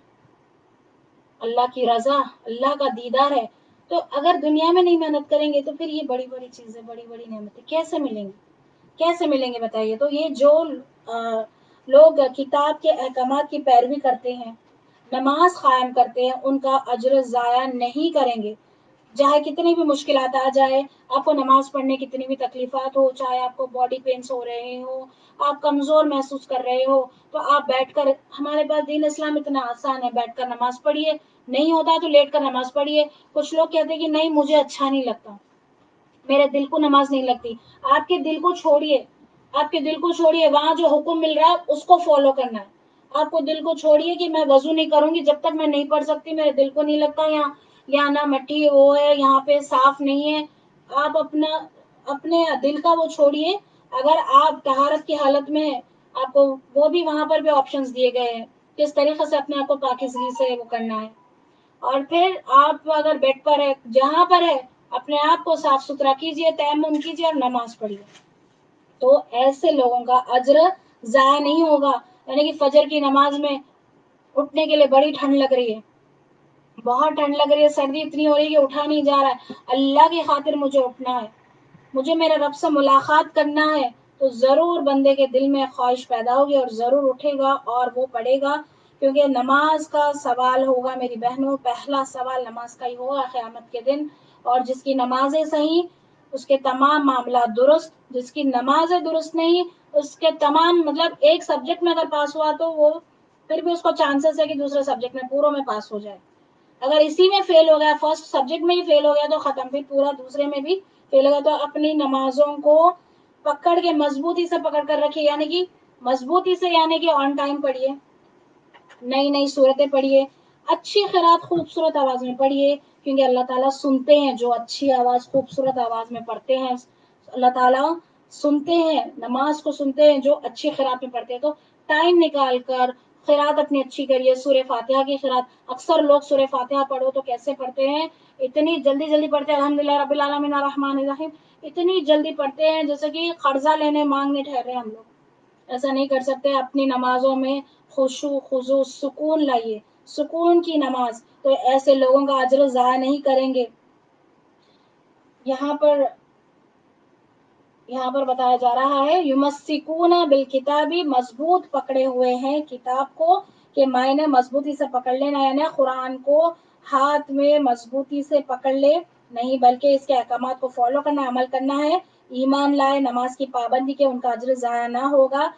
اللہ کی رضا، اللہ کا دیدار ہے. تو اگر دنیا میں نہیں محنت کریں گے تو پھر یہ بڑی بڑی چیزیں، بڑی بڑی نعمتیں کیسے ملیں گی؟ کیسے ملیں گے بتائیے؟ تو یہ جو لوگ کتاب کے احکامات کی پیروی کرتے ہیں، نماز قائم کرتے ہیں، ان کا اجر ضائع نہیں کریں گے. چاہے کتنی بھی مشکلات آ جائے، آپ کو نماز پڑھنے کتنی بھی تکلیفات ہو، چاہے آپ کو باڈی پینس ہو رہے ہو، آپ کمزور محسوس کر رہے ہو، تو آپ بیٹھ کر، ہمارے پاس دین اسلام اتنا آسان ہے، بیٹھ کر نماز پڑھیے. نہیں ہوتا تو لیٹ کر نماز پڑھیے. کچھ لوگ کہتے ہیں کہ نہیں مجھے اچھا نہیں لگتا، میرے دل کو نماز نہیں لگتی. آپ کے دل کو چھوڑیے، آپ کے دل کو چھوڑیے، وہاں جو حکم مل رہا ہے اس کو فالو کرنا ہے. آپ کو دل کو چھوڑیے کہ میں وضو نہیں کروں گی جب تک میں نہیں پڑھ سکتی، میرے دل کو نہیں لگتا یہاں نہ مٹی وہ ہے، یہاں پہ صاف نہیں ہے. آپ اپنے دل کا وہ چھوڑیے. اگر آپ طہارت کی حالت میں ہیں، آپ کو وہ بھی وہاں پر بھی آپشنز دیے گئے ہیں کس طریقے سے اپنے آپ کو پاکیزگی سے وہ کرنا ہے. اور پھر آپ اگر بیڈ پر ہے، جہاں پر ہے، اپنے آپ کو صاف ستھرا کیجیے، تیمم کیجیے اور نماز پڑھیے. تو ایسے لوگوں کا اجر ضائع نہیں ہوگا. یعنی کہ فجر کی نماز میں اٹھنے کے لیے بڑی ٹھنڈ لگ رہی ہے، بہت ٹھنڈ لگ رہی ہے، سردی اتنی ہو رہی ہے کہ اٹھا نہیں جا رہا ہے، اللہ کی خاطر مجھے اٹھنا ہے، مجھے میرے رب سے ملاقات کرنا ہے. تو ضرور بندے کے دل میں خواہش پیدا ہوگی اور ضرور اٹھے گا اور وہ پڑھے گا. کیونکہ نماز کا سوال ہوگا میری بہنوں، پہلا سوال نماز کا ہی ہوگا قیامت کے دن. اور جس کی نمازیں صحیح اس کے تمام معاملات درست، جس کی نمازیں درست نہیں اس کے تمام، مطلب ایک سبجیکٹ میں اگر پاس ہوا تو وہ پھر بھی اس کو چانسز ہے کہ دوسرے سبجیکٹ میں پوروں میں پاس ہو جائے. اگر اسی میں فیل ہو گیا، فرسٹ سبجیکٹ میں ہی فیل ہو گیا تو ختم، پھر پورا دوسرے میں بھی فیل ہو گیا. تو اپنی نمازوں کو پکڑ کے مضبوطی سے پکڑ کر رکھیے. یعنی کہ مضبوطی سے، یعنی کہ آن ٹائم پڑھیے، نئی نئی صورتیں پڑھیے، اچھی قرات خوبصورت آواز میں پڑھیے. کیونکہ اللہ تعالیٰ سنتے ہیں جو اچھی آواز خوبصورت آواز میں پڑھتے ہیں. اللہ تعالیٰ سنتے ہیں، نماز کو سنتے ہیں جو اچھی قرات میں پڑھتے ہیں. تو ٹائم نکال کر قرات اپنی اچھی کریے. سورہ فاتحہ کی قرات، اکثر لوگ سورہ فاتحہ پڑھو تو کیسے پڑھتے ہیں؟ اتنی جلدی جلدی پڑھتے ہیں، الحمدللہ رب العالمین الرحمن الرحیم، اتنی جلدی پڑھتے ہیں جیسے کہ قرضہ لینے مانگنے ٹھہرے ہم لوگ. ایسا نہیں کر سکتے. اپنی نمازوں میں خشوع خضوع سکون لائیے، سکون کی نماز. تو ایسے لوگوں کا اجر ضائع نہیں کریں گے. یہاں پر بتایا جا رہا ہے یمسکون بالکتابی، مضبوط پکڑے ہوئے ہیں کتاب کو، کہ معنی مضبوطی سے پکڑ لینا، یعنی قرآن کو ہاتھ میں مضبوطی سے پکڑ لے، نہیں بلکہ اس کے احکامات کو فالو کرنا، عمل کرنا ہے، ایمان لائے، نماز کی پابندی کے، ان کا اجر ضائع نہ ہوگا۔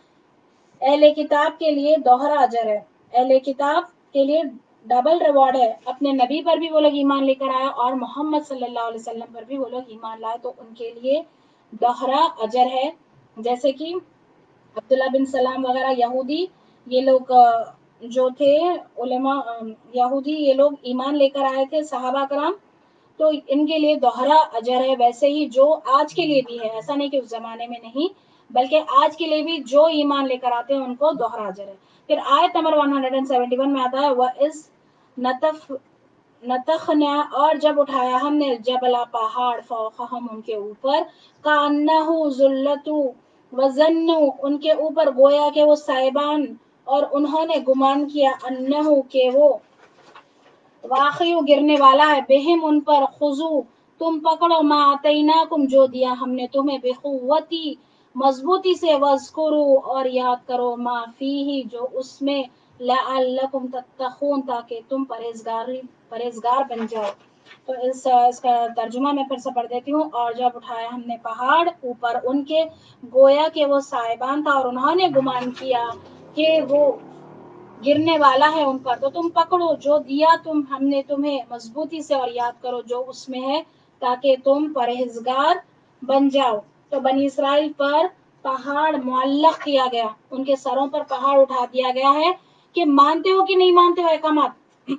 اہل کتاب کے لیے دوہرا اجر ہے، اہل کتاب کے لیے ڈبل ریوارڈ ہے، اپنے نبی پر بھی وہ لوگ ایمان لے کر آئے اور محمد صلی اللہ علیہ وسلم پر بھی وہ لوگ ایمان لائے تو ان کے لیے دوہرا اجر ہے۔ جیسے کہ عبداللہ بن سلام وغیرہ یہودی، یہ لوگ جو تھے علماء یہودی، یہ لوگ ایمان لے کر آئے تھے صحابہ کرام، تو ان کے لیے دوہرا اجر ہے، ویسے ہی جو آج کے لیے بھی ہے، ایسا نہیں کہ اس زمانے میں نہیں بلکہ آج کے لیے بھی جو ایمان لے کر آتے ہیں ان کو دوہرا اجر ہے۔ پھر آیت نمبر 171 میں آتا ہے وَإِذْ نَتَخْنَا، اور جب اٹھایا ہم نے جبلا پہاڑ فوقہم ان کے اوپر، کَأَنَّهُ ذُلَّةُ وَظَنُّوا ان کے اوپر گویا کہ وہ سائبان، اور انہوں نے گمان کیا انہو کہ وہ واقع گرنے والا ہے، بہم ان پر، خذو تم پکڑو، ما آتیناکم جو دیا ہم نے تمہیں، بقوتی مضبوطی سے، واذکروا اور یاد کرو، ما فیہ جو اس میں، لعلکم تتقون تاکہ تم پرہیزگار بن جاؤ۔ تو اس کا ترجمہ میں پھر سے پڑھ دیتی ہوں۔ اور جب اٹھایا ہم نے پہاڑ اوپر ان کے، گویا کہ وہ سائبان تھا، اور انہوں نے گمان کیا کہ وہ گرنے والا ہے ان پر، تو تم پکڑو جو دیا ہم نے تمہیں مضبوطی سے، اور یاد کرو جو اس میں ہے تاکہ تم پرہیزگار بن جاؤ۔ تو بنی اسرائیل پر پہاڑ معلق کیا گیا، ان کے سروں پر پہاڑ اٹھا دیا گیا ہے کہ مانتے ہو کہ نہیں مانتے ہو احکامات۔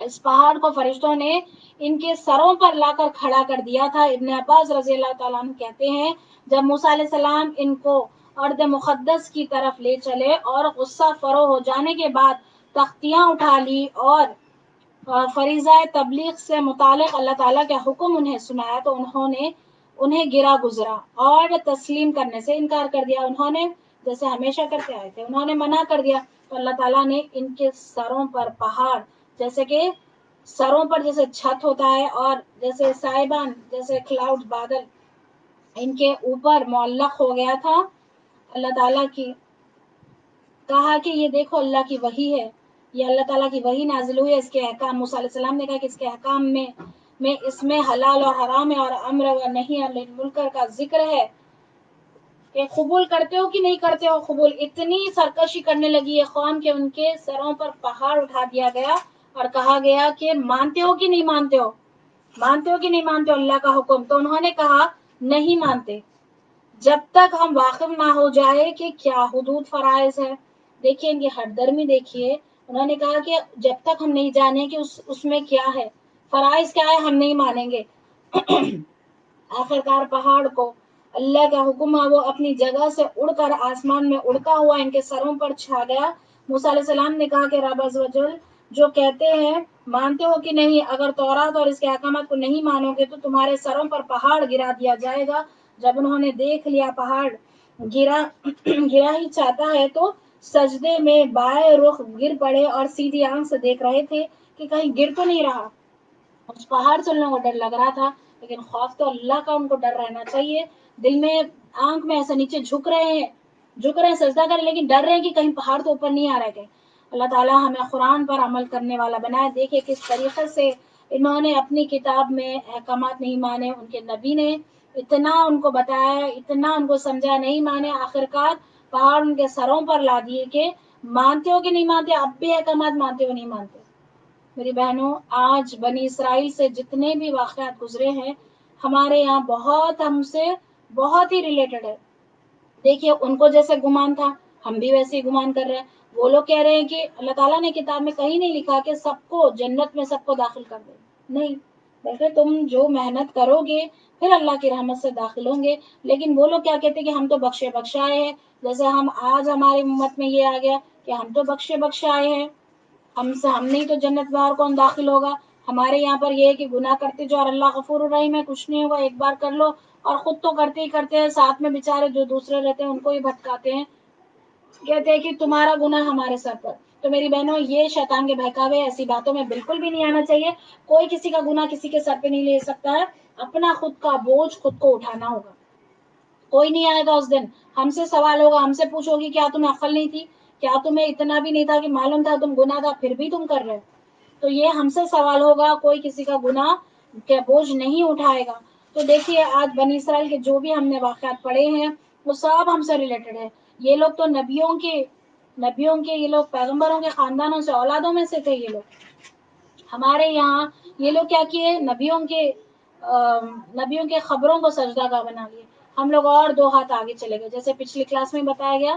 اس پہاڑ کو فرشتوں نے ان کے سروں پر لا کر کھڑا کر دیا تھا۔ ابن عباس رضی اللہ تعالیٰ عنہ کہتے ہیں جب موسیٰ علیہ السلام ان کو ارض مقدس کی طرف لے چلے اور غصہ فرو ہو جانے کے بعد تختیاں اٹھا لی اور فریضہ تبلیغ سے متعلق اللہ تعالیٰ کا حکم انہیں سنایا تو انہیں گرا گزرا اور تسلیم کرنے سے انکار کر دیا۔ انہوں نے جیسے ہمیشہ کرتے آئے تھے، انہوں نے منع کر دیا، تو اللہ تعالیٰ نے ان کے سروں پر پہاڑ، جیسے کہ سروں پر جیسے چھت ہوتا ہے اور جیسے سائبان، جیسے کلاؤڈ بادل، ان کے اوپر معلق ہو گیا تھا۔ اللہ تعالیٰ کی کہا کہ یہ دیکھو اللہ کی وحی ہے، یہ اللہ تعالیٰ کی وحی نازل ہوئی ہے، اس کے احکام، موسیٰ علیہ السلام نے کہا کہ اس کے احکام میں اس میں حلال اور حرام ہے اور امر و نہی عن المنکر کا ذکر ہے کہ قبول کرتے ہو کہ نہیں کرتے ہو قبول۔ اتنی سرکشی کرنے لگی ہے قوم کہ ان کے سروں پر پہاڑ اٹھا دیا گیا اور کہا گیا کہ مانتے ہو کہ نہیں مانتے ہو، مانتے ہو کہ نہیں مانتے ہو اللہ کا حکم۔ تو انہوں نے کہا نہیں مانتے جب تک ہم واقف نہ ہو جائے کہ کیا حدود فرائض ہے۔ دیکھیے ان کی ہٹ درمی، دیکھیے انہوں نے کہا کہ جب تک ہم نہیں جانیں کہ اس میں کیا ہے، فرائض کیا ہے، ہم نہیں مانیں گے۔ آخرکار پہاڑ کو اللہ کا حکم ہے، وہ اپنی جگہ سے اڑ کر آسمان میں اڑتا ہوا ان کے سروں پر چھا گیا۔ موسیٰ علیہ السلام نے کہا کہ رب عز و جل جو کہتے ہیں مانتے ہو کہ نہیں، اگر تورات اور اس کے احکامات کو نہیں مانو گے تو تمہارے سروں پر پہاڑ گرا دیا جائے گا۔ جب انہوں نے دیکھ لیا پہاڑ گرا ہی چاہتا ہے تو سجدے میں بائیں رخ گر پڑے اور سیدھی آنکھ سے دیکھ رہے تھے کہ کہیں گر تو نہیں رہا۔ اس پہاڑ سے ان لوگوں کو ڈر لگ رہا تھا، لیکن خوف تو اللہ کا ان کو ڈر رہنا چاہیے۔ دل میں آنکھ میں ایسے نیچے جھک رہے ہیں سجدہ کریں، لیکن ڈر رہے ہیں کہ کہیں پہاڑ تو اوپر نہیں آ رہا ہے۔ اللہ تعالیٰ ہمیں قرآن پر عمل کرنے والا بنائے۔ دیکھیں کس طریقے سے انہوں نے اپنی کتاب میں احکامات نہیں مانے، ان کے نبی نے اتنا ان کو بتایا، اتنا ان کو سمجھا، نہیں مانے، آخرکار پہاڑ ان کے سروں پر لا دیے کہ مانتے ہو کہ نہیں مانتے، اب بھی احکامات مانتے ہو نہیں مانتے۔ میری بہنوں، آج بنی اسرائیل سے جتنے بھی واقعات گزرے ہیں ہمارے یہاں بہت ہم سے بہت ہی ریلیٹڈ ہے۔ دیکھیے ان کو جیسے گمان تھا ہم بھی ویسے ہی گمان کر رہے ہیں۔ وہ لوگ کہہ رہے ہیں کہ اللہ تعالیٰ نے کتاب میں کہیں نہیں لکھا کہ سب کو جنت میں سب کو داخل کر دے، نہیں، بلکہ تم جو محنت کرو گے پھر اللہ کی رحمت سے داخل ہوں گے۔ لیکن وہ لوگ کیا کہتے ہیں کہ ہم تو بخشے بخشائے ہیں، جیسے ہم آج ہماری امت میں یہ آ گیا کہ ہم تو بخشے بخشائے ہیں، ہم نہیں تو جنت میں اور کون داخل ہوگا۔ ہمارے یہاں پر یہ ہے کہ گناہ کرتے جو اور اللہ غفور الرحیم ہے، کچھ نہیں ہوگا، ایک بار کر لو، اور خود تو کرتے ہی کرتے ہیں، ساتھ میں بیچارے جو دوسرے رہتے ہیں ان کو ہی بھٹکاتے ہیں، کہتے ہیں کہ تمہارا گناہ ہمارے سر پر۔ تو میری بہنوں، یہ شیطان کے بہکاوے ایسی باتوں میں بالکل بھی نہیں آنا چاہیے۔ کوئی کسی کا گناہ کسی کے سر پہ نہیں لے سکتا ہے، اپنا خود کا بوجھ خود کو اٹھانا ہوگا۔ کوئی نہیں آئے گا اس دن، ہم سے سوال ہوگا، ہم سے پوچھو گی کیا تمہیں عقل نہیں تھی، کیا تمہیں اتنا بھی نہیں تھا کہ معلوم تھا تم گناہ تھا پھر بھی تم کر رہے؟ تو یہ ہم سے سوال ہوگا، کوئی کسی کا گناہ کا بوجھ نہیں اٹھائے گا۔ تو دیکھیے آج بنی اسرائیل کے جو بھی ہم نے واقعات پڑھے ہیں وہ سب ہم سے ریلیٹڈ ہے۔ یہ لوگ تو نبیوں کے یہ لوگ پیغمبروں کے خاندانوں سے، اولادوں میں سے تھے یہ لوگ۔ ہمارے یہاں یہ لوگ کیا کیے، نبیوں کے خبروں کو سجدہ گاہ بنا لیے۔ ہم لوگ اور 2 ہاتھ آگے چلے گئے، جیسے پچھلی کلاس میں بتایا گیا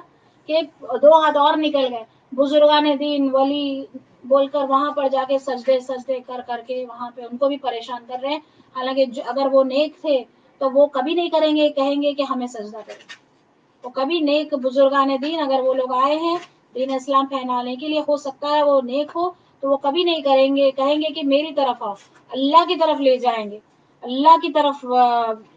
کہ 2 ہاتھ اور نکل گئے، بزرگان دین ولی بول کر وہاں پر جا کے سجدے کر کے وہاں پہ ان کو بھی پریشان کر رہے ہیں۔ حالانکہ اگر وہ نیک تھے تو وہ کبھی نہیں کریں گے، کہیں گے کہ ہمیں سجدہ کریں۔ وہ کبھی نیک بزرگان دین اگر وہ لوگ آئے ہیں دین اسلام پھیلانے کے لیے، ہو سکتا ہے وہ نیک ہو تو وہ کبھی نہیں کریں گے، کہیں گے کہ میری طرف آؤ، اللہ کی طرف لے جائیں گے، اللہ کی طرف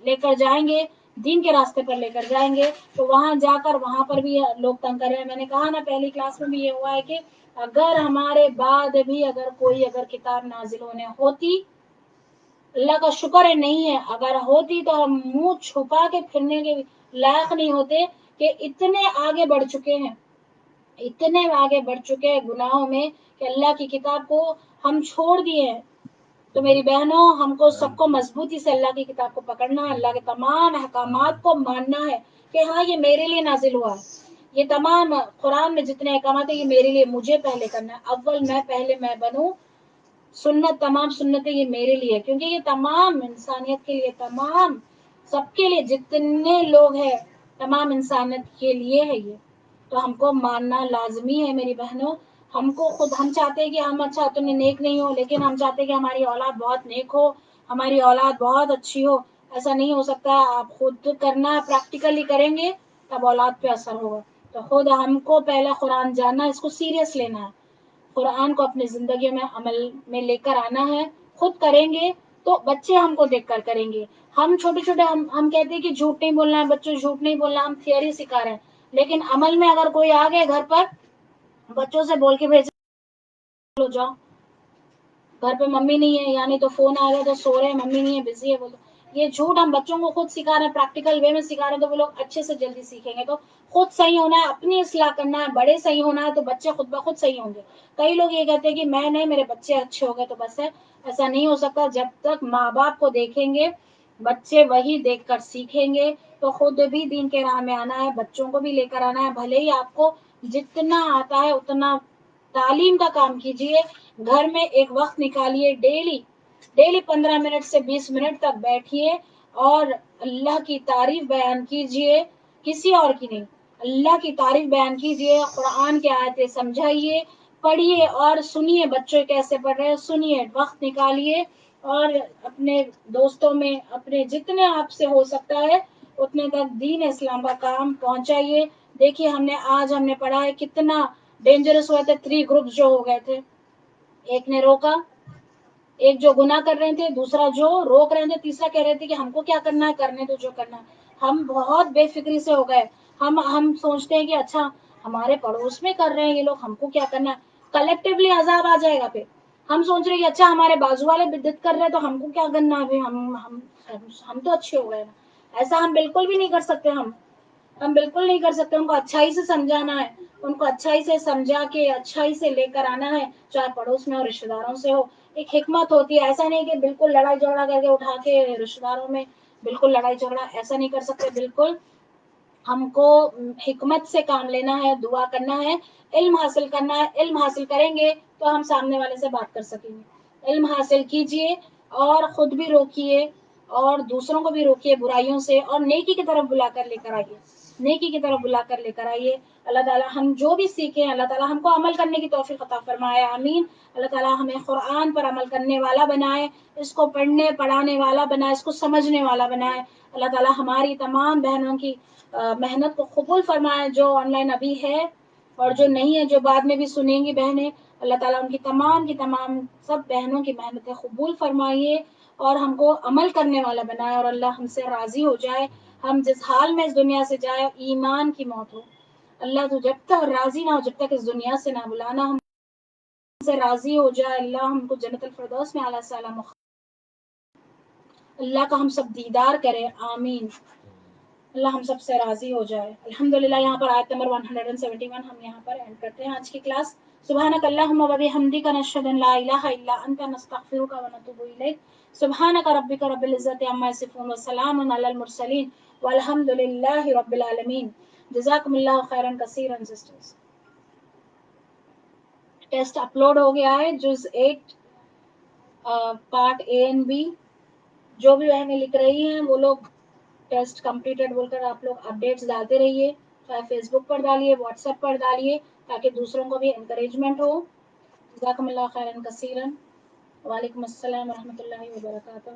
لے کر جائیں گے، دین کے راستے پر لے کر جائیں گے۔ تو وہاں جا کر وہاں پر بھی لوگ تنگ کر رہے ہیں۔ میں نے کہا نا پہلی کلاس میں بھی یہ ہوا ہے کہ اگر ہمارے بعد بھی اگر کتاب نازل ہونے ہوتی، اللہ کا شکر ہے نہیں ہے، اگر ہوتی تو ہم منہ چھپا کے پھرنے کے لائق نہیں ہوتے کہ اتنے آگے بڑھ چکے ہیں، اتنے آگے بڑھ چکے ہیں گناہوں میں کہ اللہ کی کتاب کو ہم چھوڑ دیے ہیں۔ تو میری بہنوں، ہم کو سب کو مضبوطی سے اللہ کی کتاب کو پکڑنا ہے، اللہ کے تمام احکامات کو ماننا ہے کہ ہاں یہ میرے لیے نازل ہوا ہے، یہ تمام قرآن میں جتنے احکامات ہیں یہ میرے لیے، مجھے پہلے کرنا ہے، اول میں بنوں، سنت تمام سنتیں یہ میرے لیے، کیونکہ یہ تمام انسانیت کے لیے، تمام سب کے لیے جتنے لوگ ہیں تمام انسانیت کے لیے ہے یہ۔ تو ہم کو ماننا لازمی ہے میری بہنوں۔ ہم چاہتے ہیں کہ ہم اچھا اتنے نیک نہیں ہو، لیکن ہم چاہتے ہیں کہ ہماری اولاد بہت نیک ہو، ہماری اولاد بہت اچھی ہو۔ ایسا نہیں ہو سکتا، آپ خود کرنا پریکٹیکلی کریں گے تب اولاد پہ اثر ہوگا۔ تو خود ہم کو پہلا قرآن جاننا ہے، اس کو سیریس لینا ہے، قرآن کو اپنی زندگی میں عمل میں لے کر آنا ہے۔ خود کریں گے تو بچے ہم کو دیکھ کر کریں گے۔ ہم چھوٹے ہم کہتے ہیں کہ جھوٹ نہیں بولنا ہے، بچوں جھوٹ نہیں بولنا، ہم تھیوری سکھا رہے ہیں، لیکن عمل میں اگر کوئی آ گئے گھر پر، بچوں سے بول کے بھیجو جاؤ، گھر پہ ممی نہیں ہے، یعنی تو فون آ گیا تو سو رہے ہیں، ممی نہیں ہے بزی ہے بولو، یہ جھوٹ ہم بچوں کو خود سکھا رہے ہیں، پریکٹیکل وے میں سکھا رہے ہیں، تو وہ لوگ اچھے سے جلدی سیکھیں گے۔ تو خود صحیح ہونا ہے، اپنی اصلاح کرنا ہے، بڑے صحیح ہونا ہے تو بچے خود بخود صحیح ہوں گے۔ کئی لوگ یہ کہتے ہیں کہ میں نہیں، میرے بچے اچھے ہو گئے تو بس ہے، ایسا نہیں ہو سکتا۔ جب تک ماں باپ کو دیکھیں گے بچے وہی دیکھ کر سیکھیں گے، تو خود بھی دین کے راہ میں آنا ہے، بچوں کو بھی لے کر آنا ہے۔ بھلے ہی آپ کو جتنا آتا ہے اتنا تعلیم کا کام کیجئے، گھر میں ایک وقت نکالیے، ڈیلی 15 منٹ سے 20 منٹ تک بیٹھیے اور اللہ کی تعریف بیان کیجئے، کسی اور کی نہیں، اللہ کی تعریف بیان کیجئے، قرآن کی آیتیں سمجھائیے، پڑھیے اور سنیے، بچے کیسے پڑھ رہے ہیں سنیے، وقت نکالیے اور اپنے دوستوں میں، اپنے جتنے آپ سے ہو سکتا ہے اتنے تک دین اسلام کا کام پہنچائیے۔ دیکھیے آج ہم نے پڑھا ہے کتنا ڈینجرس ہوا تھا، 3 گروپس جو ہو گئے تھے، ایک نے روکا، ایک جو گناہ کر رہے تھے، دوسرا جو روک رہے تھے، تیسرا کہہ رہے تھے کہ ہم کو کیا کرنا ہے، کرنے تو جو کرنا ہے۔ ہم بہت بے فکری سے ہو گئے، ہم سوچتے ہیں کہ اچھا ہمارے پڑوس میں کر رہے ہیں یہ لوگ، ہم کو کیا کرنا ہے، کلیکٹیولی عذاب آ جائے گا۔ پھر ہم سوچ رہے ہیں کہ اچھا ہمارے بازو والے بدعت کر رہے ہیں تو ہم کو کیا کرنا ہے، ہم تو اچھے ہو گئے نا۔ ایسا ہم بالکل بھی نہیں کر سکتے، ہم بالکل نہیں کر سکتے۔ ان کو اچھائی سے سمجھانا ہے، ان کو اچھائی سے سمجھا کے اچھائی سے لے کر آنا ہے، چاہے پڑوس میں ہو، رشتے داروں سے ہو۔ ایک حکمت ہوتی ہے، ایسا نہیں کہ بالکل لڑائی جھگڑا کر کے اٹھا کے رشتے داروں میں بالکل لڑائی جھگڑا، ایسا نہیں کر سکتے۔ بالکل ہم کو حکمت سے کام لینا ہے، دعا کرنا ہے، علم حاصل کرنا ہے۔ علم حاصل کریں گے تو ہم سامنے والے سے بات کر سکیں گے۔ علم حاصل کیجئے اور خود بھی روکیے اور دوسروں کو بھی روکیے برائیوں سے، اور نیکی کی طرف بلا کر لے کر آئیے، نیکی کی طرف بلا کر لے کر آئیے۔ اللہ تعالیٰ ہم جو بھی سیکھیں، اللہ تعالیٰ ہم کو عمل کرنے کی توفیق عطا فرمائے، آمین۔ اللہ تعالیٰ ہمیں قرآن پر عمل کرنے والا بنائے، اس کو پڑھنے پڑھانے والا بنائے، اس کو سمجھنے والا بنائے۔ اللہ تعالیٰ ہماری تمام بہنوں کی محنت کو قبول فرمائے، جو آن لائن ابھی ہے اور جو نہیں ہے، جو بعد میں بھی سنیں گی بہنیں، اللہ تعالیٰ ان کی تمام سب بہنوں کی محنتیں قبول فرمائیے اور ہم کو عمل کرنے والا بنائے، اور اللہ ہم سے راضی ہو جائے۔ ہم جس حال میں اس دنیا سے جائے، ایمان کی موت ہو۔ اللہ تو جب تک راضی نہ ہو، جب تک اس دنیا سے نہ بلانا، ہم سے راضی ہو جائے، اللہ ہم کو جنت الفردوس میں اعلیٰ سے اعلیٰ اللہ کا ہم سب دیدار کرے، آمین۔ اللہ ہم سب سے راضی ہو جائے۔ الحمدللہ، یہاں پر آیت نمبر 171 ہم یہاں پر اینڈ کرتے ہیں آج کی کلاس۔ سبحانک اللہم و بحمدک نشہد ان لا الہ الا انت نستغفرک و نتوب الیک سبحانک ربک رب العزت عما یصفون وسلام علی المرسلین والحمد للہ رب العالمین. جزاکم اللہ خیرا کثیرا سسٹرز. ٹیسٹ اپلوڈ ہو گیا ہے جز 8 پارٹ اے اینڈ بی. جو بھی بہنیں لکھ رہی ہیں وہ لوگ ٹیسٹ کمپلیٹڈ بول کر آپ لوگ اپڈیٹس ڈالتے رہیے، چاہے فیس بک پر ڈالیے، واٹس ایپ پر ڈالیے، تاکہ دوسروں کو بھی انکریجمنٹ ہو. جزاکم اللہ خیرا کثیرا. وعلیکم السلام ورحمۃ اللہ وبرکاتہ.